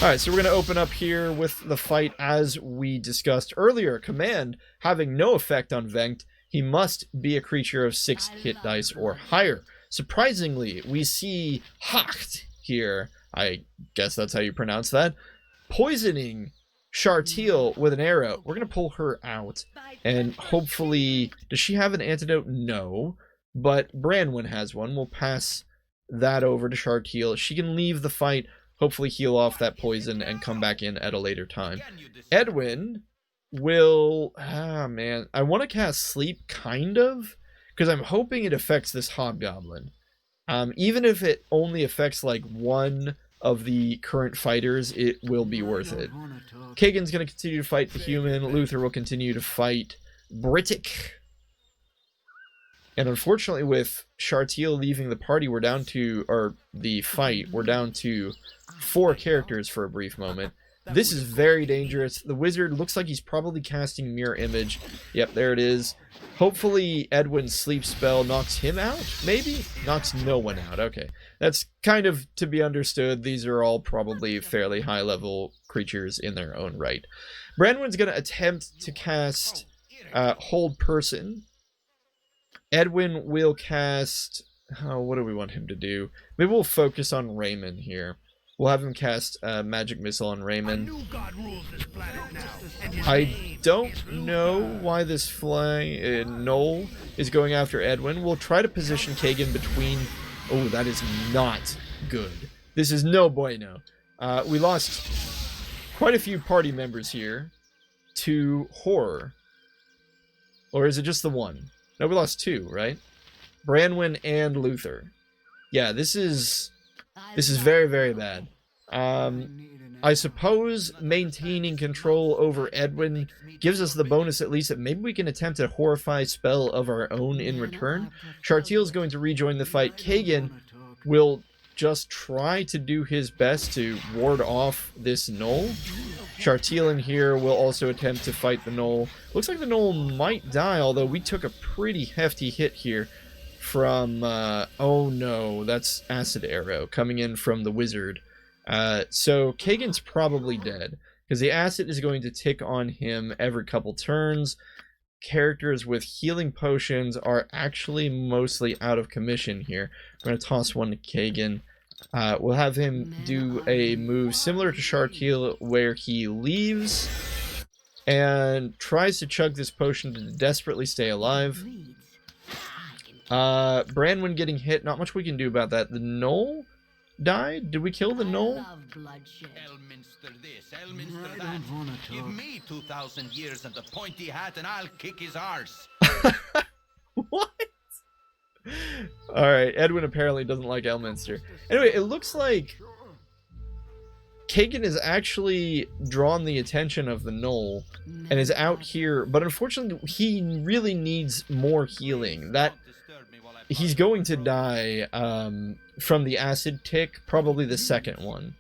Alright, so we're going to open up here with the fight as we discussed earlier. Command having no effect on Vengt. He must be a creature of 6 hit dice or higher. Surprisingly, we see Hacht here, I guess that's how you pronounce that, poisoning Shartil with an arrow. We're going to pull her out, and hopefully... Does she have an antidote? No. But Branwen has one. We'll pass that over to Shartil. She can leave the fight, hopefully heal off that poison, and come back in at a later time. Edwin will... Ah, man. I want to cast Sleep, kind of, because I'm hoping it affects this Hobgoblin. Even if it only affects, like, one of the current fighters, it will be worth it. Kagan's going to continue to fight the human. Luther will continue to fight Brittic. And unfortunately, with Shartil leaving the party, we're down to, or the fight, we're down to 4 characters for a brief moment. This is very dangerous. The wizard looks like he's probably casting Mirror Image. Yep, there it is. Hopefully Edwin's sleep spell knocks him out, maybe? Knocks no one out, okay. That's kind of to be understood. These are all probably fairly high-level creatures in their own right. Branwen's going to attempt to cast Hold Person. Edwin will cast... Oh, what do we want him to do? Maybe we'll focus on Raymond here. We'll have him cast Magic Missile on Raymond. I don't know why this Knoll is going after Edwin. We'll try to position Kagan between... Oh, that is not good. This is no bueno. We lost quite a few party members here to Horror. Or is it just the one? No, we lost two, right? Branwen and Luther. Yeah, this is very, very bad. I suppose maintaining control over Edwin gives us the bonus at least that maybe we can attempt a Horrify spell of our own in return. Chartiel is going to rejoin the fight. Kagan will just try to do his best to ward off this Knoll. Chartiel in here will also attempt to fight the Knoll. Looks like the Knoll might die, although we took a pretty hefty hit here from, oh no, that's Acid Arrow coming in from the wizard. So Kagan's probably dead, because the acid is going to tick on him every couple turns. Characters with healing potions are actually mostly out of commission here. I'm going to toss one to Kagan. We'll have him do a move similar to Chartiel, where he leaves and tries to chug this potion to desperately stay alive. Branwen getting hit, not much we can do about that. The Knoll died? Did we kill the Knoll? Elminster this, Elminster that. Give me 2,000 years and the pointy hat and I'll kick his arse. What? Alright, Edwin apparently doesn't like Elminster. Anyway, it looks like Kagan has actually drawn the attention of the Knoll and is out here, but unfortunately he really needs more healing. He's going to die from the acid tick, probably the second one.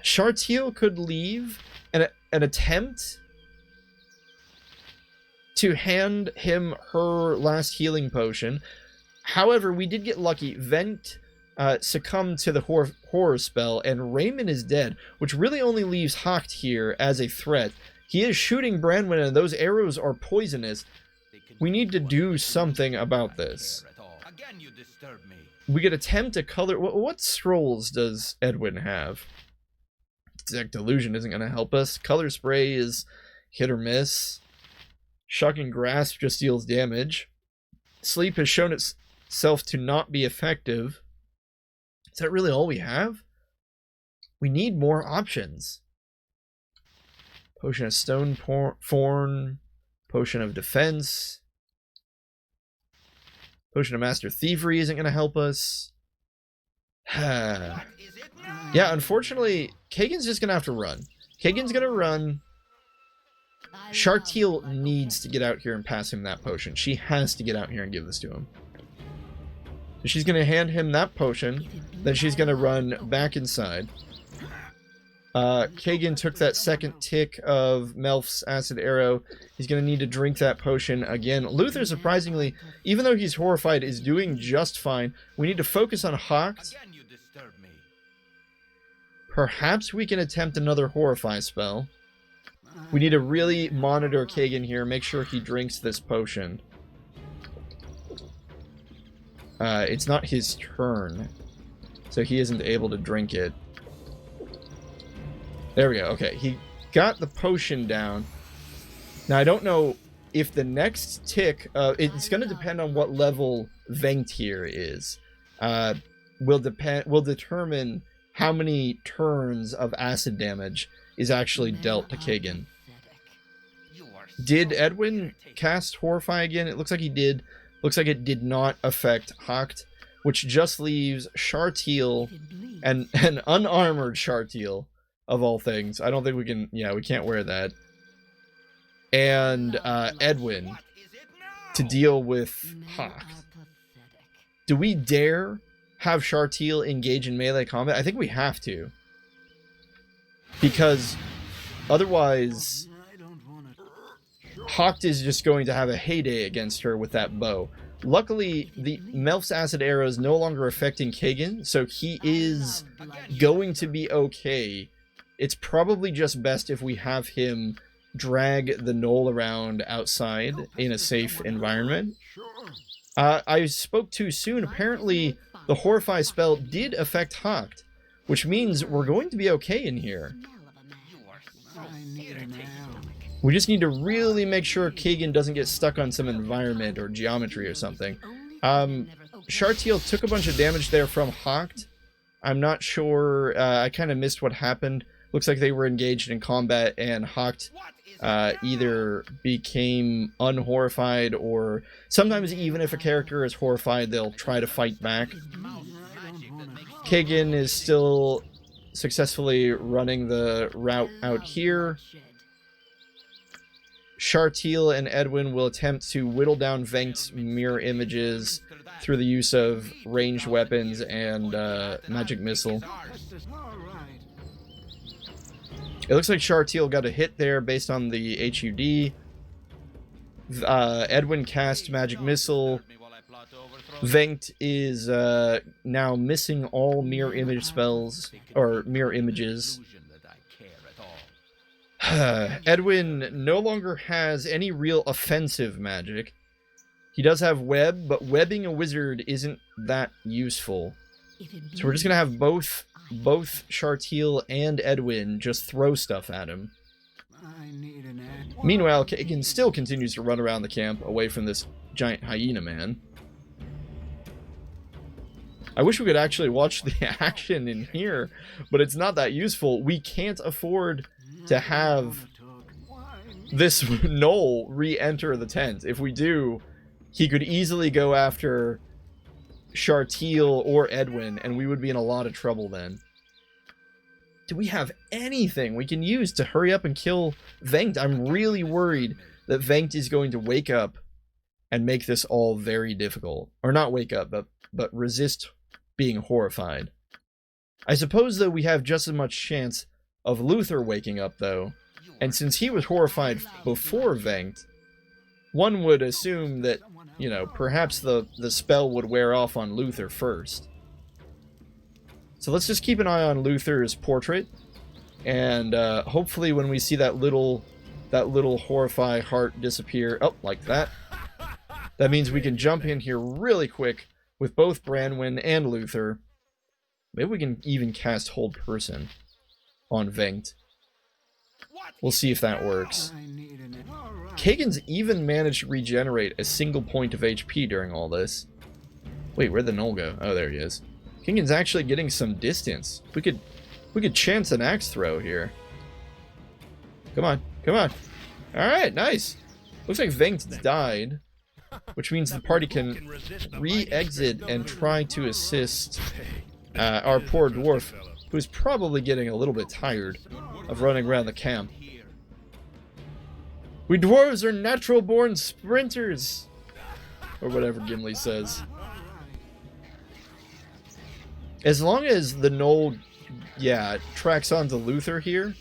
Chartiel could leave an attempt to hand him her last healing potion. However, we did get lucky. Vent succumbed to the horror spell, and Raymond is dead, which really only leaves Hacht here as a threat. He is shooting Branwen, and those arrows are poisonous. We need to do something about this. We could attempt to color... What scrolls does Edwin have? Detect Illusion isn't going to help us. Color Spray is hit or miss. Shocking Grasp just deals damage. Sleep has shown itself to not be effective. Is that really all we have? We need more options. Potion of Stone Thorn. Potion of Defense. Potion of Master Thievery isn't going to help us. Yeah, unfortunately, Kagan's just going to have to run. Kagan's going to run. Chartiel needs to get out here and pass him that potion. She has to get out here and give this to him. So she's going to hand him that potion. Then she's going to run back inside. Kagan took that second tick of Melf's Acid Arrow. He's going to need to drink that potion again. Luther, surprisingly, even though he's horrified, is doing just fine. We need to focus on Hacht. Perhaps we can attempt another Horrify spell. We need to really monitor Kagan here, make sure he drinks this potion. It's not his turn, so he isn't able to drink it. There we go. Okay, he got the potion down. Now, I don't know if the next tick... it's going to depend on what level Vengt here is. Will determine how many turns of acid damage is actually dealt to Kagan. Did Edwin cast Horrify again? It looks like he did. Looks like it did not affect Hacht, which just leaves Chartiel, and an unarmored Chartiel, of all things. I don't think we can... Yeah, we can't wear that. And Edwin to deal with Hacht. Do we dare have Chartiel engage in melee combat? I think we have to. because otherwise Hawk is just going to have a heyday against her with that bow. Luckily, the Melf's acid arrow is no longer affecting Kagan, so he is going to be okay. It's probably just best if we have him drag the knoll around outside in a safe environment. I spoke too soon. Apparently, the Horrify spell did affect Hawk, which means we're going to be okay in here. We just need to really make sure Kagan doesn't get stuck on some environment or geometry or something. Shartiel took a bunch of damage there from Hawk. I'm not sure. I kind of missed what happened. Looks like they were engaged in combat and Hawk either became unhorrified, or sometimes even if a character is horrified, they'll try to fight back. Kagan is still successfully running the route out here. Shartiel and Edwin will attempt to whittle down Venk's mirror images through the use of ranged weapons and magic missile. It looks like Shartiel got a hit there based on the HUD. Edwin cast magic missile. Venkt is now missing all mirror image spells, or mirror images. Edwin no longer has any real offensive magic. He does have web, but webbing a wizard isn't that useful. So we're just gonna have both Shartiel and Edwin just throw stuff at him. Meanwhile, Kagan still continues to run around the camp away from this giant hyena man. I wish we could actually watch the action in here, but it's not that useful. We can't afford to have this knoll re-enter the tent. If we do, he could easily go after Shartiel or Edwin, and we would be in a lot of trouble then. Do we have anything we can use to hurry up and kill Venkt? I'm really worried that Venkt is going to wake up and make this all very difficult. Or not wake up, but resist being horrified. I suppose, though, we have just as much chance of Luther waking up, though. And since he was horrified before Venkt, one would assume that, you know, perhaps the spell would wear off on Luther first. So let's just keep an eye on Luther's portrait, and hopefully when we see that little horrify heart disappear, oh, like that, that means we can jump in here really quick with both Branwen and Luther. Maybe we can even cast Hold Person on Venkt. We'll see if that works. Kagan's even managed to regenerate a single point of HP during all this. Wait, where'd the knoll go? Oh, there he is. Kagan's actually getting some distance. We could chance an axe throw here. Come on, come on. Alright, nice. Looks like Venk's died, which means the party can re-exit and try to assist our poor dwarf, who's probably getting a little bit tired of running around the camp. We dwarves are natural-born sprinters! Or whatever Gimli says. As long as the knoll, yeah, tracks onto Luther here,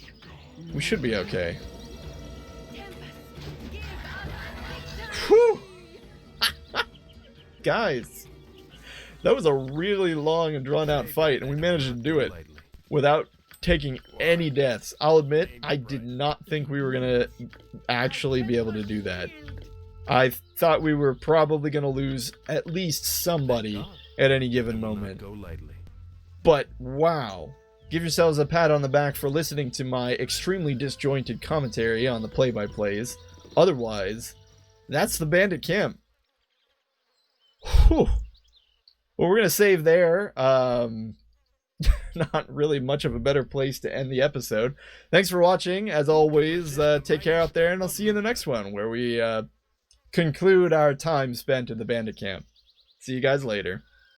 we should be okay. Whew! Guys, that was a really long and drawn-out fight, and we managed to do it without taking any deaths. I'll admit, I did not think we were gonna actually be able to do that. I thought we were probably gonna lose at least somebody at any given moment. But, wow. Give yourselves a pat on the back for listening to my extremely disjointed commentary on the play-by-plays. Otherwise, that's the bandit camp. Whew. Well, we're gonna save there. Not really much of a better place to end the episode. Thanks for watching. As always, take care out there, and I'll see you in the next one, where we conclude our time spent in the bandit camp. See you guys later.